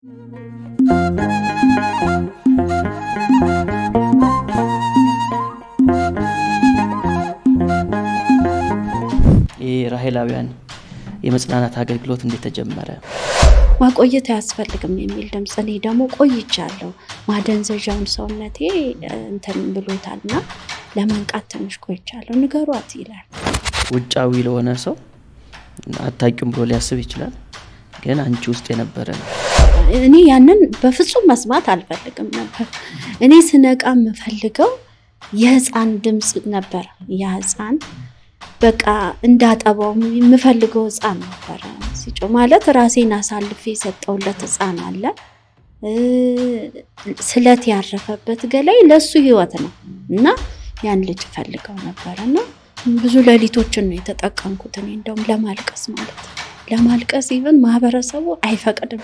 የራሄላውያን የመጽናናት አገልግሎት እንዴት ተጀመረ? ማቆየት አያስፈልግም የሚል ድምጽ እኔ ደግሞ ቆይቻለሁ። ማደንዘዣውን ሰውነቴ እንትን ብሎታልና ለማንቃት ትንሽ ቆይቻለሁ። ንገሯት ይላል። ውጫዊ ለሆነ ሰው አታውቂም ብሎ ሊያስብ ይችላል፣ ግን አንቺ ውስጥ የነበረ ነው። እኔ ያንን በፍጹም መስማት አልፈልግም ነበር። እኔ ስነቃ የምፈልገው የህፃን ድምጽ ነበር። ያ ህፃን በቃ እንዳጠባው የምፈልገው ህፃን ነበር። ሲጮ ማለት ራሴን አሳልፌ የሰጠውለት ህፃን አለ። ስለት ያረፈበት ገላይ ለሱ ህይወት ነው እና ያን ልጅ ፈልገው ነበርና ብዙ ሌሊቶችን ነው የተጠቀምኩት። እኔ እንደውም ለማልቀስ ማለት ለማልቀስ ኢቭን ማህበረሰቡ አይፈቅድም።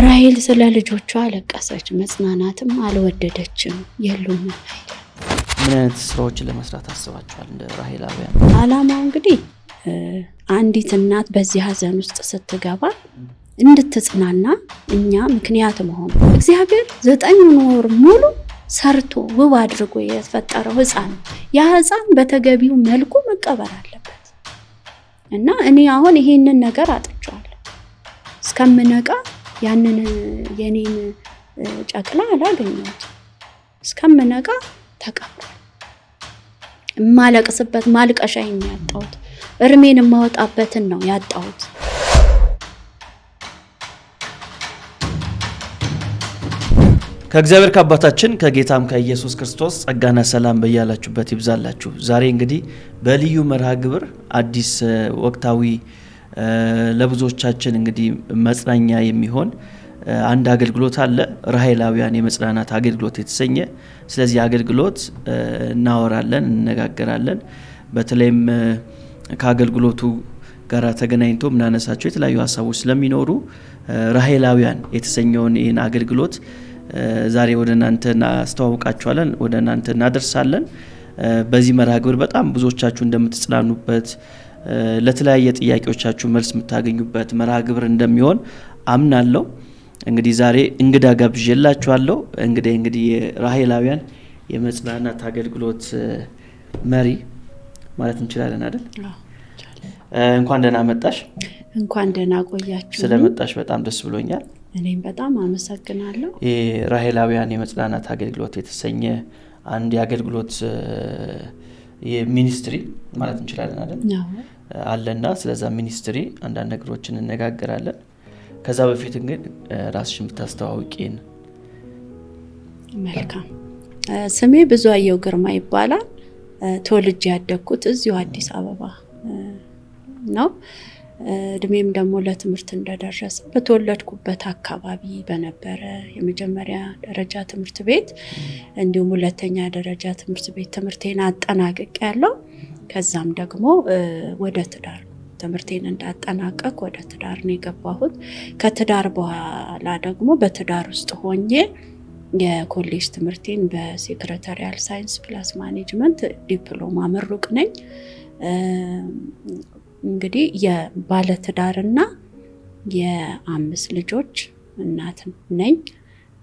ራሄል ስለ ልጆቿ አለቀሰች፣ መጽናናትም አልወደደችም። የሉም ኃይል። ምን አይነት ስራዎችን ለመስራት አስባችኋል እንደ ራሄላውያን? አላማው እንግዲህ አንዲት እናት በዚህ ሀዘን ውስጥ ስትገባ እንድትጽናና እኛ ምክንያት መሆን። እግዚአብሔር 9 ወር ሙሉ ሰርቶ ውብ አድርጎ የፈጠረው ህፃን፣ ያ ህፃን በተገቢው መልኩ መቀበር አለበት እና እኔ አሁን ይሄንን ነገር አጥቻለሁ። እስከምነቃ ያንን የኔን ጨቅላ አላገኘሁት። እስከምነቃ ተቀብሯል። ማለቅስበት ማልቀሻዬን ያጣሁት፣ እርሜን የማወጣበትን ነው ያጣሁት። ከእግዚአብሔር ከአባታችን ከጌታም ከኢየሱስ ክርስቶስ ጸጋና ሰላም በያላችሁበት ይብዛላችሁ። ዛሬ እንግዲህ በልዩ መርሃ ግብር አዲስ ወቅታዊ ለብዙዎቻችን እንግዲህ መጽናኛ የሚሆን አንድ አገልግሎት አለ፣ ራሄላውያን የመጽናናት አገልግሎት የተሰኘ። ስለዚህ አገልግሎት እናወራለን፣ እንነጋገራለን። በተለይም ከአገልግሎቱ ጋር ተገናኝቶ ምናነሳቸው የተለያዩ ሀሳቦች ስለሚኖሩ ራሄላውያን የተሰኘውን ይህን አገልግሎት ዛሬ ወደ እናንተ እናስተዋውቃችኋለን፣ ወደ እናንተ እናደርሳለን። በዚህ መርሃ ግብር በጣም ብዙዎቻችሁ እንደምትጽናኑበት፣ ለተለያየ ጥያቄዎቻችሁ መልስ የምታገኙበት መርሃ ግብር እንደሚሆን አምናለሁ። እንግዲህ ዛሬ እንግዳ ጋብዤላችኋለሁ። እንግዲህ የራሄላውያን የመጽናናት አገልግሎት መሪ ማለት እንችላለን አይደል? እንኳን ደህና መጣሽ። እንኳን ደህና ቆያችሁ። ስለመጣሽ በጣም ደስ ብሎኛል። እኔም በጣም አመሰግናለሁ። የራሄላውያን የመጽናናት አገልግሎት የተሰኘ አንድ የአገልግሎት የሚኒስትሪ ማለት እንችላለን አይደል? አለና ስለዛ ሚኒስትሪ አንዳንድ ነገሮችን እንነጋገራለን። ከዛ በፊት ግን ራስሽን ብታስተዋውቂን። መልካም። ስሜ ብዙአየሁ ግርማ ይባላል። ተወልጄ ያደግኩት እዚሁ አዲስ አበባ ነው። እድሜም ደግሞ ለትምህርት እንደደረሰ በተወለድኩበት አካባቢ በነበረ የመጀመሪያ ደረጃ ትምህርት ቤት እንዲሁም ሁለተኛ ደረጃ ትምህርት ቤት ትምህርቴን አጠናቅቄያለሁ። ከዛም ደግሞ ወደ ትዳር ትምህርቴን እንዳጠናቀቅ ወደ ትዳር ነው የገባሁት። ከትዳር በኋላ ደግሞ በትዳር ውስጥ ሆኜ የኮሌጅ ትምህርቴን በሴክሬታሪያል ሳይንስ ፕላስ ማኔጅመንት ዲፕሎማ ምሩቅ ነኝ። እንግዲህ የባለትዳርና የ5 ልጆች እናት ነኝ።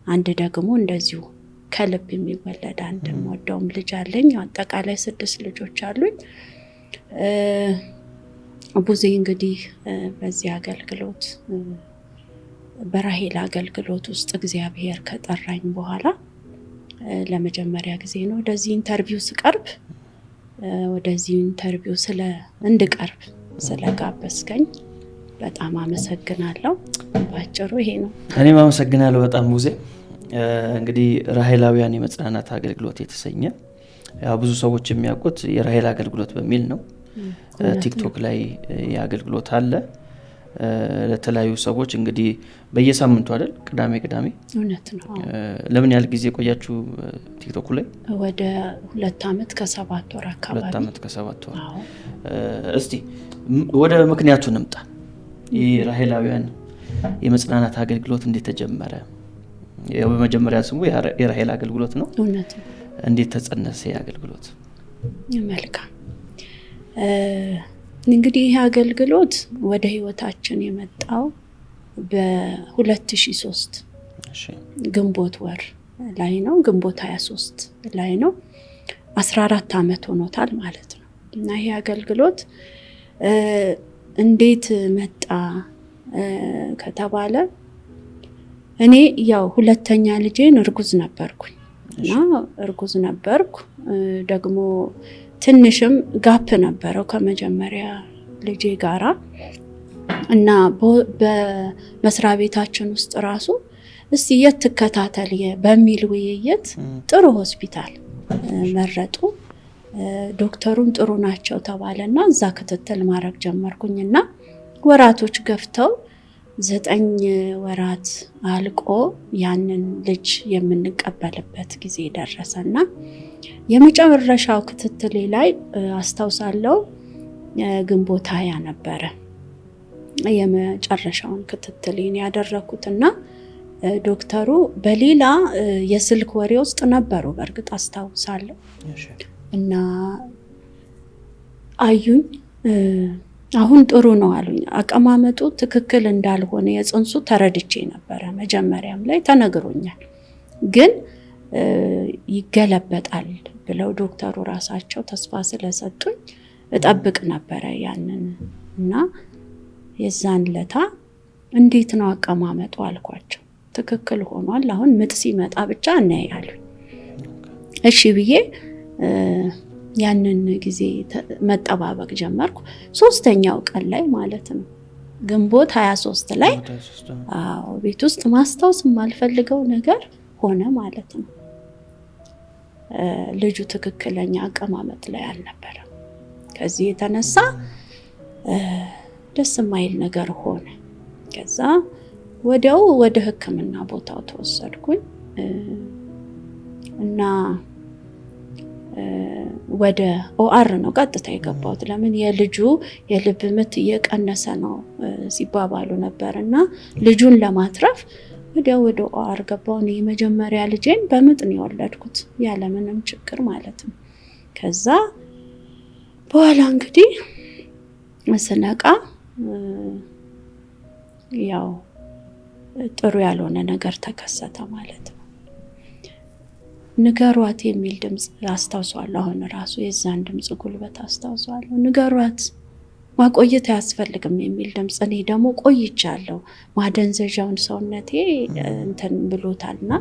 አንድ ደግሞ እንደዚሁ ከልብ የሚወለድ አንድ ወደውም ልጅ አለኝ። አጠቃላይ 6 ልጆች አሉኝ። ብዙ እንግዲህ በዚህ አገልግሎት በራሄል አገልግሎት ውስጥ እግዚአብሔር ከጠራኝ በኋላ ለመጀመሪያ ጊዜ ነው ወደዚህ ኢንተርቪው ስቀርብ። ወደዚህ ኢንተርቪው እንድቀርብ ስለጋበዝከኝ በጣም አመሰግናለሁ። ባጭሩ ይሄ ነው። እኔም አመሰግናለሁ በጣም ሙዜ። እንግዲህ ራሄላውያን የመጽናናት አገልግሎት የተሰኘ ያው ብዙ ሰዎች የሚያውቁት የራሄል አገልግሎት በሚል ነው። ቲክቶክ ላይ የአገልግሎት አለ። ለተለያዩ ሰዎች እንግዲህ በየሳምንቱ አይደል? ቅዳሜ እውነት ነው። ለምን ያህል ጊዜ ቆያችሁ ቲክቶክ ላይ? ወደ 2 ዓመት ከ7 ወር አካባቢ። 2 ዓመት ከ7 ወር። እስቲ ወደ ምክንያቱ እንምጣ። የራሄላውያን የመጽናናት አገልግሎት እንዴት ተጀመረ? በመጀመሪያ ስሙ የራሄል አገልግሎት ነው። እውነት ነው። እንዴት ተጸነሰ የአገልግሎት? መልካም። እንግዲህ ይህ አገልግሎት ወደ ህይወታችን የመጣው በ2003 ግንቦት ወር ላይ ነው፣ ግንቦት 23 ላይ ነው። 14 ዓመት ሆኖታል ማለት ነው። እና ይሄ አገልግሎት እንዴት መጣ ከተባለ እኔ ያው ሁለተኛ ልጄን እርጉዝ ነበርኩኝ እና እርጉዝ ነበርኩ ደግሞ ትንሽም ጋፕ ነበረው ከመጀመሪያ ልጄ ጋራ እና በመስሪያ ቤታችን ውስጥ ራሱ እስቲ የት ትከታተል በሚል ውይይት ጥሩ ሆስፒታል መረጡ። ዶክተሩን ጥሩ ናቸው ተባለና እዛ ክትትል ማድረግ ጀመርኩኝና ወራቶች ገፍተው 9 ወራት አልቆ ያንን ልጅ የምንቀበልበት ጊዜ ደረሰና የመጨረሻው ክትትል ላይ አስታውሳለሁ ግንቦት 20 ነበረ የመጨረሻውን ክትትልን ያደረኩትና ዶክተሩ በሌላ የስልክ ወሬ ውስጥ ነበሩ በእርግጥ አስታውሳለሁ እና አዩኝ። አሁን ጥሩ ነው አሉኝ። አቀማመጡ ትክክል እንዳልሆነ የጽንሱ ተረድቼ ነበረ። መጀመሪያም ላይ ተነግሮኛል፣ ግን ይገለበጣል ብለው ዶክተሩ ራሳቸው ተስፋ ስለሰጡኝ እጠብቅ ነበረ ያንን እና የዛን ለታ እንዴት ነው አቀማመጡ አልኳቸው። ትክክል ሆኗል፣ አሁን ምጥ ሲመጣ ብቻ እናያለን። እሺ ብዬ ያንን ጊዜ መጠባበቅ ጀመርኩ። 3ኛው ቀን ላይ ማለት ነው ግንቦት 23 ላይ ቤት ውስጥ ማስታወስ የማልፈልገው ነገር ሆነ ማለት ነው። ልጁ ትክክለኛ አቀማመጥ ላይ አልነበረም። ከዚህ የተነሳ ደስ የማይል ነገር ሆነ። ከዛ ወዲያው ወደ ሕክምና ቦታው ተወሰድኩኝ እና ወደ ኦአር ነው ቀጥታ የገባሁት። ለምን የልጁ የልብ ምት እየቀነሰ ነው ሲባባሉ ነበርና ልጁን ለማትረፍ ወዲያው ወደ ኦአር ገባሁ። የመጀመሪያ ልጄን በምጥ ነው የወለድኩት ያለምንም ችግር ማለት ነው። ከዛ በኋላ እንግዲህ ስነቃ ያው ጥሩ ያልሆነ ነገር ተከሰተ ማለት ነው። ንገሯት የሚል ድምፅ አስታውሳለሁ። አሁን ራሱ የዛን ድምፅ ጉልበት አስታውሳለሁ። ንገሯት፣ ማቆየት አያስፈልግም የሚል ድምፅ። እኔ ደግሞ ቆይቻለሁ፣ ማደንዘዣውን ሰውነቴ እንትን ብሎታልና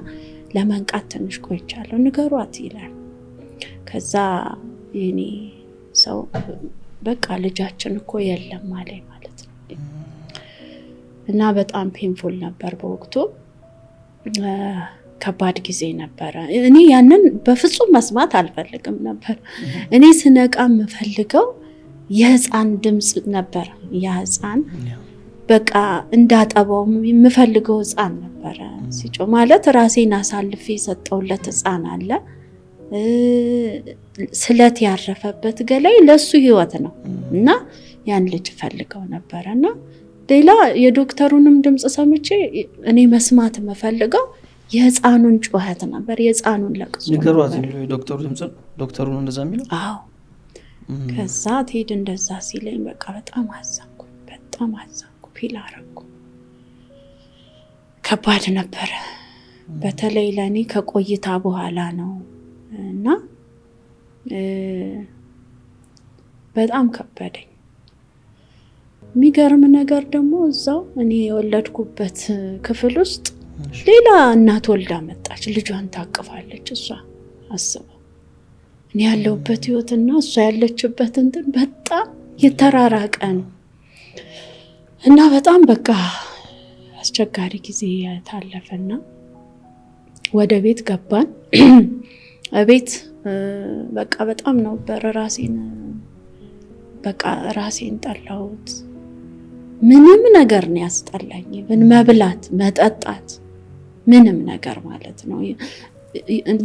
ለመንቃት ትንሽ ቆይቻለሁ። ንገሯት ይላል። ከዛ የኔ ሰው በቃ ልጃችን እኮ የለም አለኝ ማለት ነው። እና በጣም ፔንፉል ነበር በወቅቱ፣ ከባድ ጊዜ ነበረ። እኔ ያንን በፍጹም መስማት አልፈልግም ነበር። እኔ ስነቃ የምፈልገው የህፃን ድምፅ ነበር። ያ ህፃን በቃ እንዳጠባው የምፈልገው ህፃን ነበረ። ሲጮ ማለት ራሴን አሳልፌ የሰጠውለት ህፃን አለ። ስለት ያረፈበት ገላይ ለሱ ህይወት ነው እና ያን ልጅ ፈልገው ነበረና ሌላ የዶክተሩንም ድምፅ ሰምቼ እኔ መስማት የምፈልገው የህፃኑን ጩኸት ነበር፣ የህፃኑን ለቅሶ። ንገሯት የሚለው የዶክተሩ ድምፅ ዶክተሩ ነው እንደዛ የሚለው? አዎ። ከዛ ትሄድ እንደዛ ሲለኝ በቃ በጣም አዘንኩ፣ ፊል አረኩ። ከባድ ነበረ፣ በተለይ ለእኔ ከቆይታ በኋላ ነው እና በጣም ከበደኝ። የሚገርም ነገር ደግሞ እዛው እኔ የወለድኩበት ክፍል ውስጥ ሌላ እናት ወልዳ መጣች። ልጇን ታቅፋለች። እሷ አስበው እኔ ያለሁበት ህይወትና እሷ ያለችበት እንትን በጣም የተራራቀ ነው እና በጣም በቃ አስቸጋሪ ጊዜ ታለፈና ወደ ቤት ገባን። ቤት በቃ በጣም ነበር ራሴን ጠላሁት። ምንም ነገር ነው ያስጠላኝ። መብላት፣ መጠጣት፣ ምንም ነገር ማለት ነው።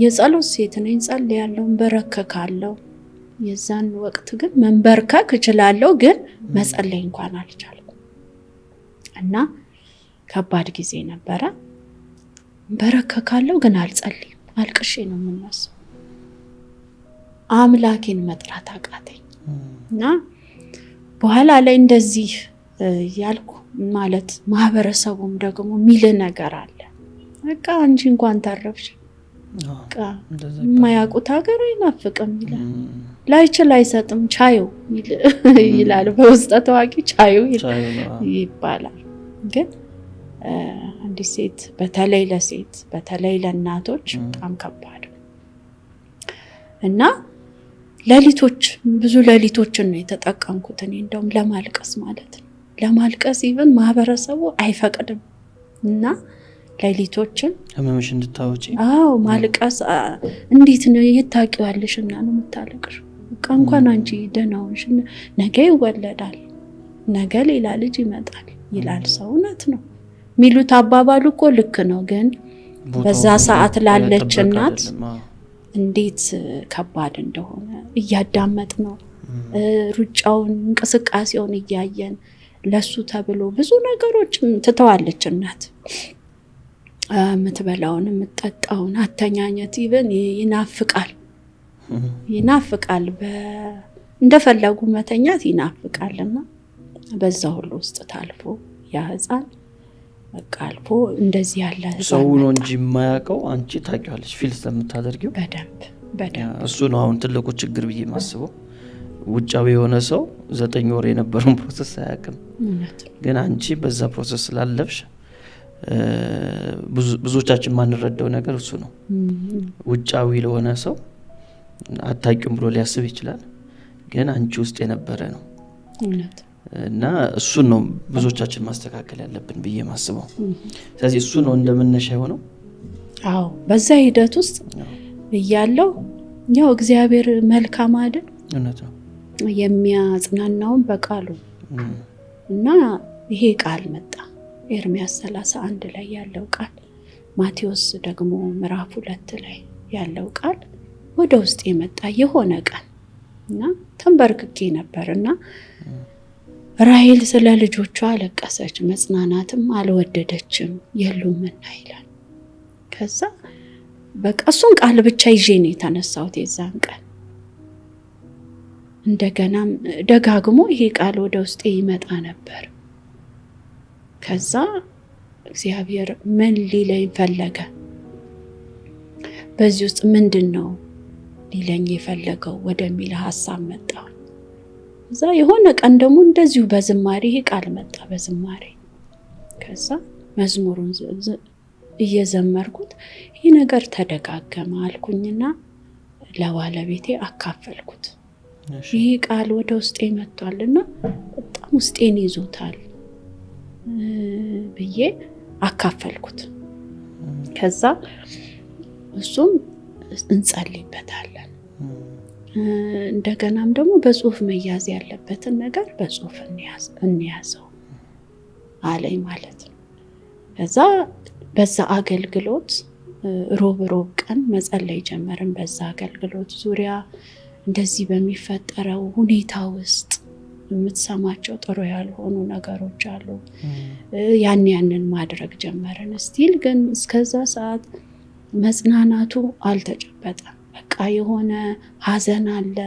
የጸሎት ሴት ነኝ፣ ጸልያለሁ፣ በረከካለሁ። የዛን ወቅት ግን መንበርከክ እችላለሁ፣ ግን መጸለይ እንኳን አልቻልኩም እና ከባድ ጊዜ ነበረ። በረከካለሁ ግን አልጸልይም። አልቅሼ ነው የምነሳው። አምላኬን መጥራት አቃተኝ እና በኋላ ላይ እንደዚህ ያልኩ ማለት ማህበረሰቡም ደግሞ ሚል ነገር አለ። በቃ አንቺ እንኳን ተረፍሽ፣ በቃ የማያውቁት ሀገር አይናፍቅም ይላል። ላይችል አይሰጥም ቻዩ ይላል። በውስጠ ታዋቂ ቻዩ ይባላል። ግን አንዲት ሴት በተለይ ለሴት በተለይ ለእናቶች በጣም ከባድ እና ሌሊቶች ብዙ ሌሊቶችን ነው የተጠቀምኩት እኔ እንደውም ለማልቀስ ማለት ነው። ለማልቀስ ኢቭን ማህበረሰቡ አይፈቅድም እና ሌሊቶችን ህመምሽ እንድታወጪ ማልቀስ እንዴት ነው የታውቂዋለሽ እና ነው የምታለቅሽ። በቃ እንኳን አንቺ ደህና ሆንሽ ነገ ይወለዳል ነገ ሌላ ልጅ ይመጣል ይላል ሰው። እውነት ነው የሚሉት አባባሉ እኮ ልክ ነው። ግን በዛ ሰዓት ላለች እናት እንዴት ከባድ እንደሆነ እያዳመጥ ነው ሩጫውን እንቅስቃሴውን እያየን ለሱ ተብሎ ብዙ ነገሮችን ትተዋለች እናት። የምትበላውን የምትጠጣውን አተኛኘት ኢቭን ይናፍቃል እንደፈለጉ መተኛት ይናፍቃልና በዛ ሁሉ ውስጥ ታልፎ ያ ህፃን በቃ አልፎ እንደዚህ ያለ ሰው ነው እንጂ የማያውቀው አንቺ ታውቂዋለሽ ፊል ስለምታደርጊው በደንብ እሱ ነው አሁን ትልቁ ችግር ብዬ ማስበው። ውጫዊ የሆነ ሰው 9 ወር የነበረውን ፕሮሰስ አያውቅም። ግን አንቺ በዛ ፕሮሰስ ስላለፍሽ ብዙዎቻችን ማንረዳው ነገር እሱ ነው። ውጫዊ ለሆነ ሰው አታውቂውም ብሎ ሊያስብ ይችላል። ግን አንቺ ውስጥ የነበረ ነው እና እሱን ነው ብዙዎቻችን ማስተካከል ያለብን ብዬ ማስበው። ስለዚህ እሱ ነው እንደመነሻ የሆነው። በዛ ሂደት ውስጥ እያለው ያው እግዚአብሔር መልካም አይደል? እውነት ነው። የሚያጽናናውን በቃሉ እና ይሄ ቃል መጣ። ኤርምያስ 31 ላይ ያለው ቃል፣ ማቴዎስ ደግሞ ምዕራፍ 2 ላይ ያለው ቃል ወደ ውስጥ የመጣ የሆነ ቀን እና ተንበርክኬ ነበርና ራሔል ስለ ልጆቿ አለቀሰች፣ መጽናናትም አልወደደችም የሉምና ይላል። ከዛ በቃ እሱን ቃል ብቻ ይዤ ነው የተነሳሁት የዛን ቀን። እንደገናም ደጋግሞ ይሄ ቃል ወደ ውስጤ ይመጣ ነበር። ከዛ እግዚአብሔር ምን ሊለኝ ፈለገ፣ በዚህ ውስጥ ምንድን ነው ሊለኝ የፈለገው ወደሚል ሀሳብ መጣሁ። እዛ የሆነ ቀን ደግሞ እንደዚሁ በዝማሬ ይሄ ቃል መጣ በዝማሬ። ከዛ መዝሙሩን እየዘመርኩት ይህ ነገር ተደጋገመ አልኩኝና ለባለቤቴ አካፈልኩት። ይህ ቃል ወደ ውስጤ መጥቷልና በጣም ውስጤን ይዞታል ብዬ አካፈልኩት። ከዛ እሱም እንጸልይበታለን፣ እንደገናም ደግሞ በጽሁፍ መያዝ ያለበትን ነገር በጽሁፍ እንያዘው አለኝ ማለት ነው። ከዛ በዛ አገልግሎት ሮብ ቀን መጸለይ ጀመርን። በዛ አገልግሎት ዙሪያ እንደዚህ በሚፈጠረው ሁኔታ ውስጥ የምትሰማቸው ጥሩ ያልሆኑ ነገሮች አሉ። ያንን ማድረግ ጀመርን። ስቲል ግን እስከዛ ሰዓት መጽናናቱ አልተጨበጠም። በቃ የሆነ ሀዘን አለ።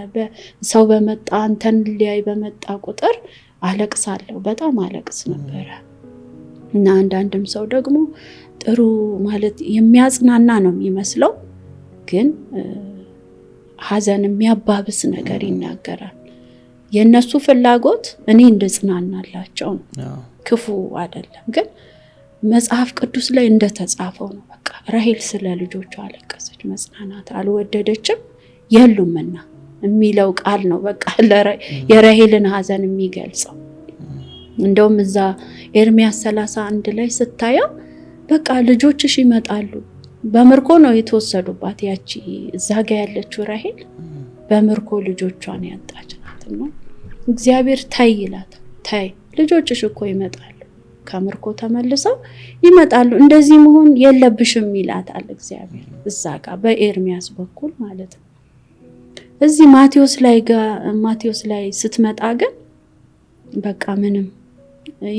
ሰው በመጣ አንተን ሊያይ በመጣ ቁጥር አለቅሳለሁ፣ በጣም አለቅስ ነበረ እና አንዳንድም ሰው ደግሞ ጥሩ ማለት የሚያጽናና ነው የሚመስለው፣ ግን ሀዘን የሚያባብስ ነገር ይናገራል። የነሱ ፍላጎት እኔ እንድጽናናላቸው ነው፣ ክፉ አይደለም። ግን መጽሐፍ ቅዱስ ላይ እንደተጻፈው ነው። በቃ ራሔል ስለ ልጆቿ አለቀሰች፣ መጽናናት አልወደደችም የሉምና የሚለው ቃል ነው በቃ የራሔልን ሀዘን የሚገልጸው። እንደውም እዛ ኤርምያስ 31 ላይ ስታየው በቃ ልጆችሽ ይመጣሉ። በምርኮ ነው የተወሰዱባት ያቺ እዛ ጋ ያለችው ራሔል በምርኮ ልጆቿን ያጣች ናትና እግዚአብሔር ታይ ይላታል። ታይ ልጆችሽ እኮ ይመጣሉ፣ ከምርኮ ተመልሰው ይመጣሉ፣ እንደዚህ መሆን የለብሽም ይላታል እግዚአብሔር እዛ ጋ በኤርምያስ በኩል ማለት ነው። እዚህ ማቴዎስ ላይ ስትመጣ ግን በቃ ምንም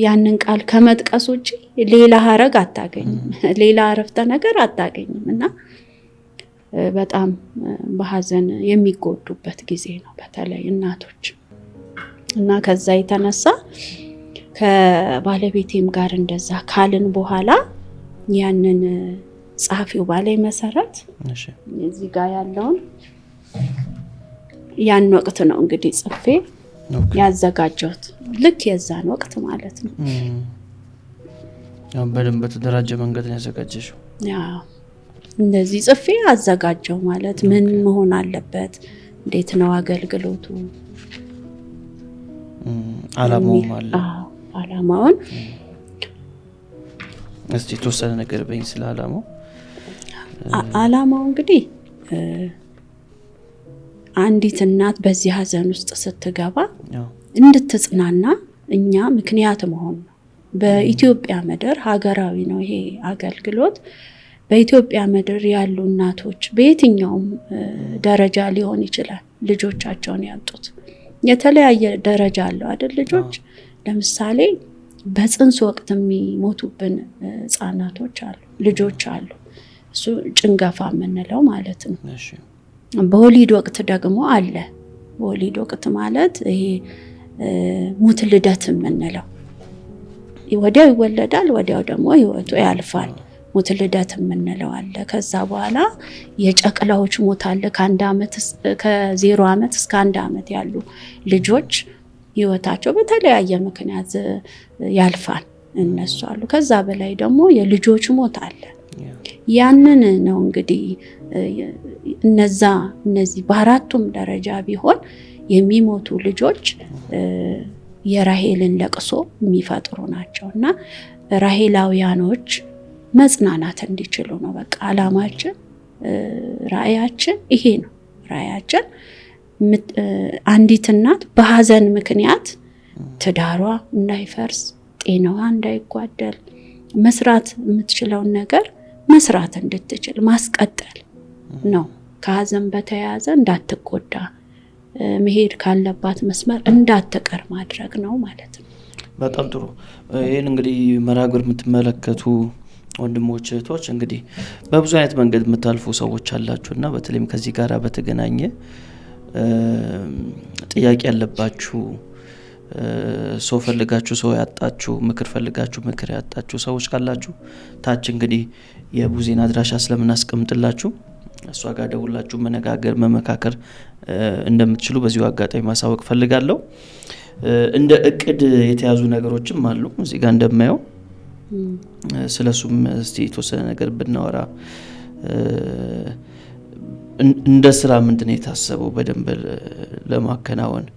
ያንን ቃል ከመጥቀስ ውጪ ሌላ ሀረግ አታገኝም፣ ሌላ አረፍተ ነገር አታገኝም እና በጣም በሀዘን የሚጎዱበት ጊዜ ነው በተለይ እናቶች። እና ከዛ የተነሳ ከባለቤቴም ጋር እንደዛ ካልን በኋላ ያንን ጸሐፊው ባላይ መሰረት እዚህ ጋር ያለውን ያን ወቅት ነው እንግዲህ ጽፌ ያዘጋጀሁት። ልክ የዛን ወቅት ማለት ነው። በደንብ በተደራጀ መንገድ ነው ያዘጋጀሽው? ያው እንደዚህ ጽፌ አዘጋጀው ማለት ምን መሆን አለበት፣ እንዴት ነው አገልግሎቱ፣ አላማውም አለ። አላማውን እስቲ ተወሰነ ነገር በኝ ስለ አላማው። አላማው እንግዲህ አንዲት እናት በዚህ ሀዘን ውስጥ ስትገባ እንድትጽናና እኛ ምክንያት መሆን ነው። በኢትዮጵያ ምድር ሀገራዊ ነው ይሄ አገልግሎት። በኢትዮጵያ ምድር ያሉ እናቶች በየትኛውም ደረጃ ሊሆን ይችላል ልጆቻቸውን ያጡት። የተለያየ ደረጃ አለው አይደል? ልጆች ለምሳሌ በጽንስ ወቅት የሚሞቱብን ህጻናቶች አሉ፣ ልጆች አሉ። እሱ ጭንገፋ የምንለው ማለት ነው። በወሊድ ወቅት ደግሞ አለ። በወሊድ ወቅት ማለት ይሄ ሙት ልደት የምንለው ወዲያው ይወለዳል፣ ወዲያው ደግሞ ህይወቱ ያልፋል። ሙት ልደት የምንለው አለ። ከዛ በኋላ የጨቅላዎች ሞት አለ። ከ0 ዓመት እስከ 1 ዓመት ያሉ ልጆች ህይወታቸው በተለያየ ምክንያት ያልፋል፣ እነሱ አሉ። ከዛ በላይ ደግሞ የልጆች ሞት አለ። ያንን ነው እንግዲህ እነዚህ በአራቱም ደረጃ ቢሆን የሚሞቱ ልጆች የራሄልን ለቅሶ የሚፈጥሩ ናቸው እና ራሄላውያኖች መጽናናት እንዲችሉ ነው። በቃ አላማችን፣ ራእያችን ይሄ ነው። ራእያችን አንዲት እናት በሀዘን ምክንያት ትዳሯ እንዳይፈርስ፣ ጤናዋ እንዳይጓደል፣ መስራት የምትችለውን ነገር መስራት እንድትችል ማስቀጠል ነው። ከሀዘን በተያያዘ እንዳትጎዳ፣ መሄድ ካለባት መስመር እንዳትቀር ማድረግ ነው ማለት ነው። በጣም ጥሩ። ይህን እንግዲህ መርሃ ግብር የምትመለከቱ ወንድሞች እህቶች እንግዲህ በብዙ አይነት መንገድ የምታልፉ ሰዎች አላችሁ እና በተለይም ከዚህ ጋር በተገናኘ ጥያቄ ያለባችሁ፣ ሰው ፈልጋችሁ ሰው ያጣችሁ፣ ምክር ፈልጋችሁ ምክር ያጣችሁ ሰዎች ካላችሁ ታች እንግዲህ የቡዜን አድራሻ ስለምናስቀምጥላችሁ እሷ ጋር ደውላችሁ መነጋገር መመካከር እንደምትችሉ በዚሁ አጋጣሚ ማሳወቅ ፈልጋለሁ። እንደ እቅድ የተያዙ ነገሮችም አሉ እዚህ ጋር እንደማየው። ስለሱም እስቲ የተወሰነ ነገር ብናወራ። እንደ ስራ ምንድነው የታሰበው በደንብ ለማከናወን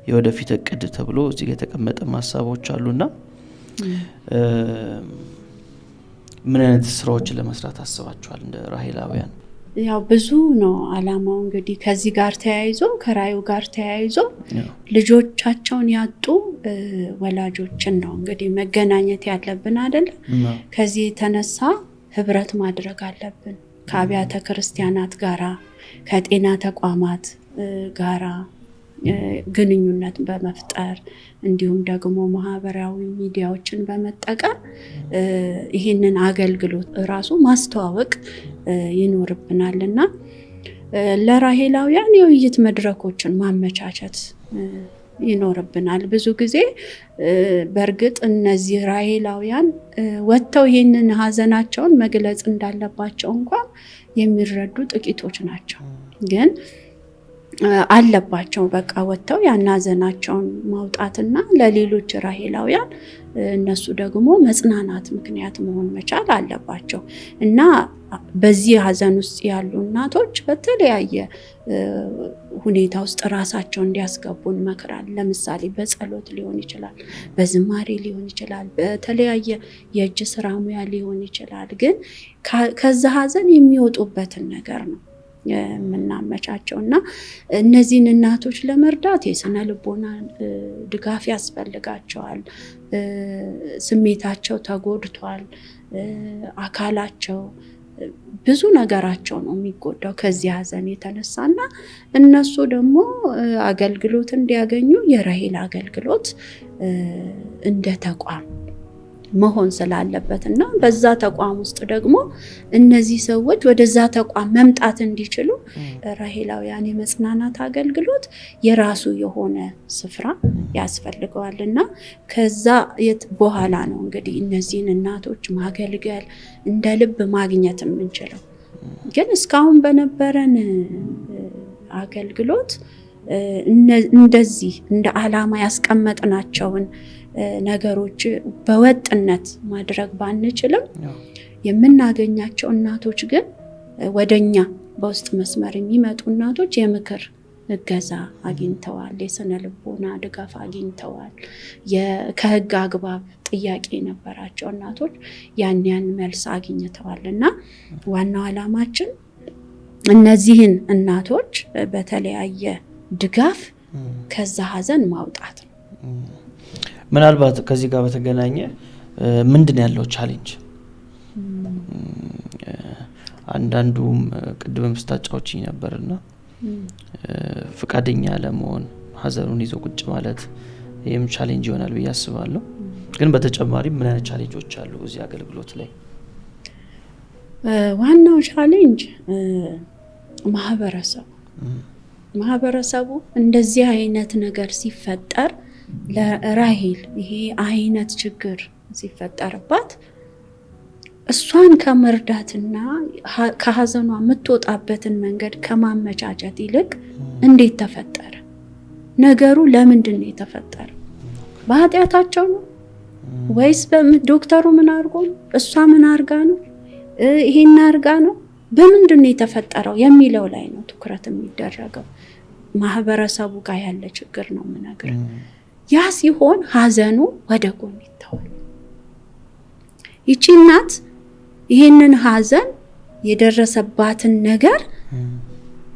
የወደፊት እቅድ ተብሎ እዚህ ጋር የተቀመጠ ሀሳቦች አሉና ምን አይነት ስራዎችን ለመስራት አስባችኋል እንደ ራሄላውያን? ያው ብዙ ነው አላማው እንግዲህ ከዚህ ጋር ተያይዞ ከራዩ ጋር ተያይዞ ልጆቻቸውን ያጡ ወላጆችን ነው እንግዲህ መገናኘት ያለብን አይደል? ከዚህ የተነሳ ህብረት ማድረግ አለብን ከአብያተ ክርስቲያናት ጋራ፣ ከጤና ተቋማት ጋራ ግንኙነት በመፍጠር እንዲሁም ደግሞ ማህበራዊ ሚዲያዎችን በመጠቀም ይህንን አገልግሎት ራሱ ማስተዋወቅ ይኖርብናልና ለራሄላውያን የውይይት መድረኮችን ማመቻቸት ይኖርብናል። ብዙ ጊዜ በእርግጥ እነዚህ ራሄላውያን ወጥተው ይህንን ሀዘናቸውን መግለጽ እንዳለባቸው እንኳን የሚረዱ ጥቂቶች ናቸው። ግን አለባቸው በቃ ወጥተው ያን ሀዘናቸውን ማውጣትና ለሌሎች ራሄላውያን እነሱ ደግሞ መጽናናት ምክንያት መሆን መቻል አለባቸው እና በዚህ ሀዘን ውስጥ ያሉ እናቶች በተለያየ ሁኔታ ውስጥ ራሳቸውን እንዲያስገቡ እንመክራለን። ለምሳሌ በጸሎት ሊሆን ይችላል፣ በዝማሬ ሊሆን ይችላል፣ በተለያየ የእጅ ስራ ሙያ ሊሆን ይችላል። ግን ከዛ ሀዘን የሚወጡበትን ነገር ነው የምናመቻቸው እና እነዚህን እናቶች ለመርዳት የስነ ልቦና ድጋፍ ያስፈልጋቸዋል። ስሜታቸው ተጎድቷል፣ አካላቸው ብዙ ነገራቸው ነው የሚጎዳው ከዚህ ሀዘን የተነሳና እነሱ ደግሞ አገልግሎት እንዲያገኙ የራሄል አገልግሎት እንደ ተቋም መሆን ስላለበትና በዛ ተቋም ውስጥ ደግሞ እነዚህ ሰዎች ወደዛ ተቋም መምጣት እንዲችሉ ራሄላውያን የመጽናናት አገልግሎት የራሱ የሆነ ስፍራ ያስፈልገዋልና ከዛ በኋላ ነው እንግዲህ እነዚህን እናቶች ማገልገል እንደ ልብ ማግኘት የምንችለው። ግን እስካሁን በነበረን አገልግሎት እንደዚህ እንደ ዓላማ ያስቀመጥናቸውን ነገሮች በወጥነት ማድረግ ባንችልም የምናገኛቸው እናቶች ግን ወደኛ በውስጥ መስመር የሚመጡ እናቶች የምክር እገዛ አግኝተዋል፣ የስነ ልቦና ድጋፍ አግኝተዋል። ከህግ አግባብ ጥያቄ የነበራቸው እናቶች ያን መልስ አግኝተዋል እና ዋናው ዓላማችን እነዚህን እናቶች በተለያየ ድጋፍ ከዛ ሀዘን ማውጣት ነው። ምናልባት ከዚህ ጋር በተገናኘ ምንድን ያለው ቻሌንጅ? አንዳንዱም ቅድም ስታጫውችኝ ነበርና ፍቃደኛ ለመሆን ሀዘኑን ይዞ ቁጭ ማለት ይህም ቻሌንጅ ይሆናል ብዬ አስባለሁ። ግን በተጨማሪ ምን አይነት ቻሌንጆች አሉ እዚህ አገልግሎት ላይ? ዋናው ቻሌንጅ ማህበረሰቡ እንደዚህ አይነት ነገር ሲፈጠር ለራሄል ይሄ አይነት ችግር ሲፈጠርባት እሷን ከመርዳትና ከሀዘኗ የምትወጣበትን መንገድ ከማመቻቸት ይልቅ እንዴት ተፈጠረ ነገሩ፣ ለምንድን ነው የተፈጠረው? በኃጢአታቸው ነው ወይስ ዶክተሩ ምን አድርጎ ነው? እሷ ምን አድርጋ ነው? ይሄን አድርጋ ነው? በምንድን ነው የተፈጠረው የሚለው ላይ ነው ትኩረት የሚደረገው። ማህበረሰቡ ጋር ያለ ችግር ነው የምነግርህ። ያ ሲሆን ሀዘኑ ወደ ጎን ይተዋል። ይቺ እናት ይሄንን ሀዘን የደረሰባትን ነገር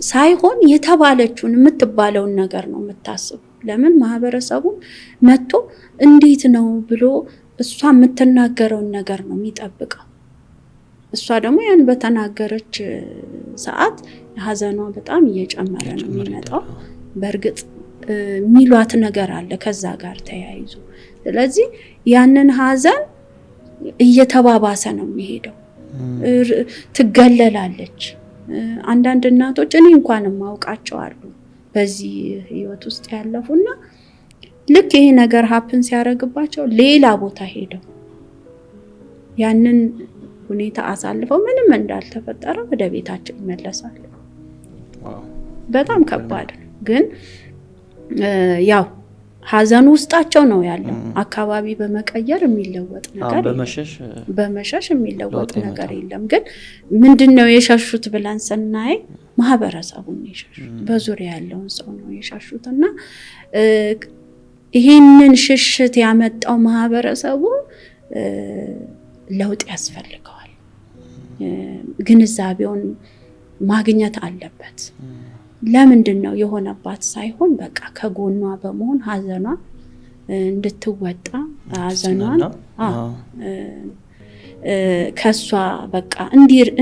ሳይሆን የተባለችውን የምትባለውን ነገር ነው የምታስቡ። ለምን ማህበረሰቡ መጥቶ እንዴት ነው ብሎ እሷ የምትናገረውን ነገር ነው የሚጠብቀው። እሷ ደግሞ ያን በተናገረች ሰዓት ሀዘኗ በጣም እየጨመረ ነው የሚመጣው። በእርግጥ የሚሏት ነገር አለ ከዛ ጋር ተያይዞ። ስለዚህ ያንን ሀዘን እየተባባሰ ነው የሚሄደው። ትገለላለች። አንዳንድ እናቶች እኔ እንኳን ማውቃቸው አሉ በዚህ ህይወት ውስጥ ያለፉና ልክ ይሄ ነገር ሀፕን ሲያደርግባቸው ሌላ ቦታ ሄደው ያንን ሁኔታ አሳልፈው ምንም እንዳልተፈጠረ ወደ ቤታቸው ይመለሳሉ። በጣም ከባድ ነው። ግን ያው ሀዘኑ ውስጣቸው ነው ያለው። አካባቢ በመቀየር የሚለወጥ ነገር በመሸሽ የሚለወጥ ነገር የለም። ግን ምንድነው የሸሹት ብለን ስናይ ማህበረሰቡን የሸሹት፣ በዙሪያ ያለውን ሰው ነው የሸሹትና ይሄንን ሽሽት ያመጣው ማህበረሰቡ ለውጥ ያስፈልገዋል። ግንዛቤውን ማግኘት አለበት። ለምንድን ነው የሆነባት ሳይሆን በቃ ከጎኗ በመሆን ሀዘኗ እንድትወጣ ሀዘኗን ከሷ በቃ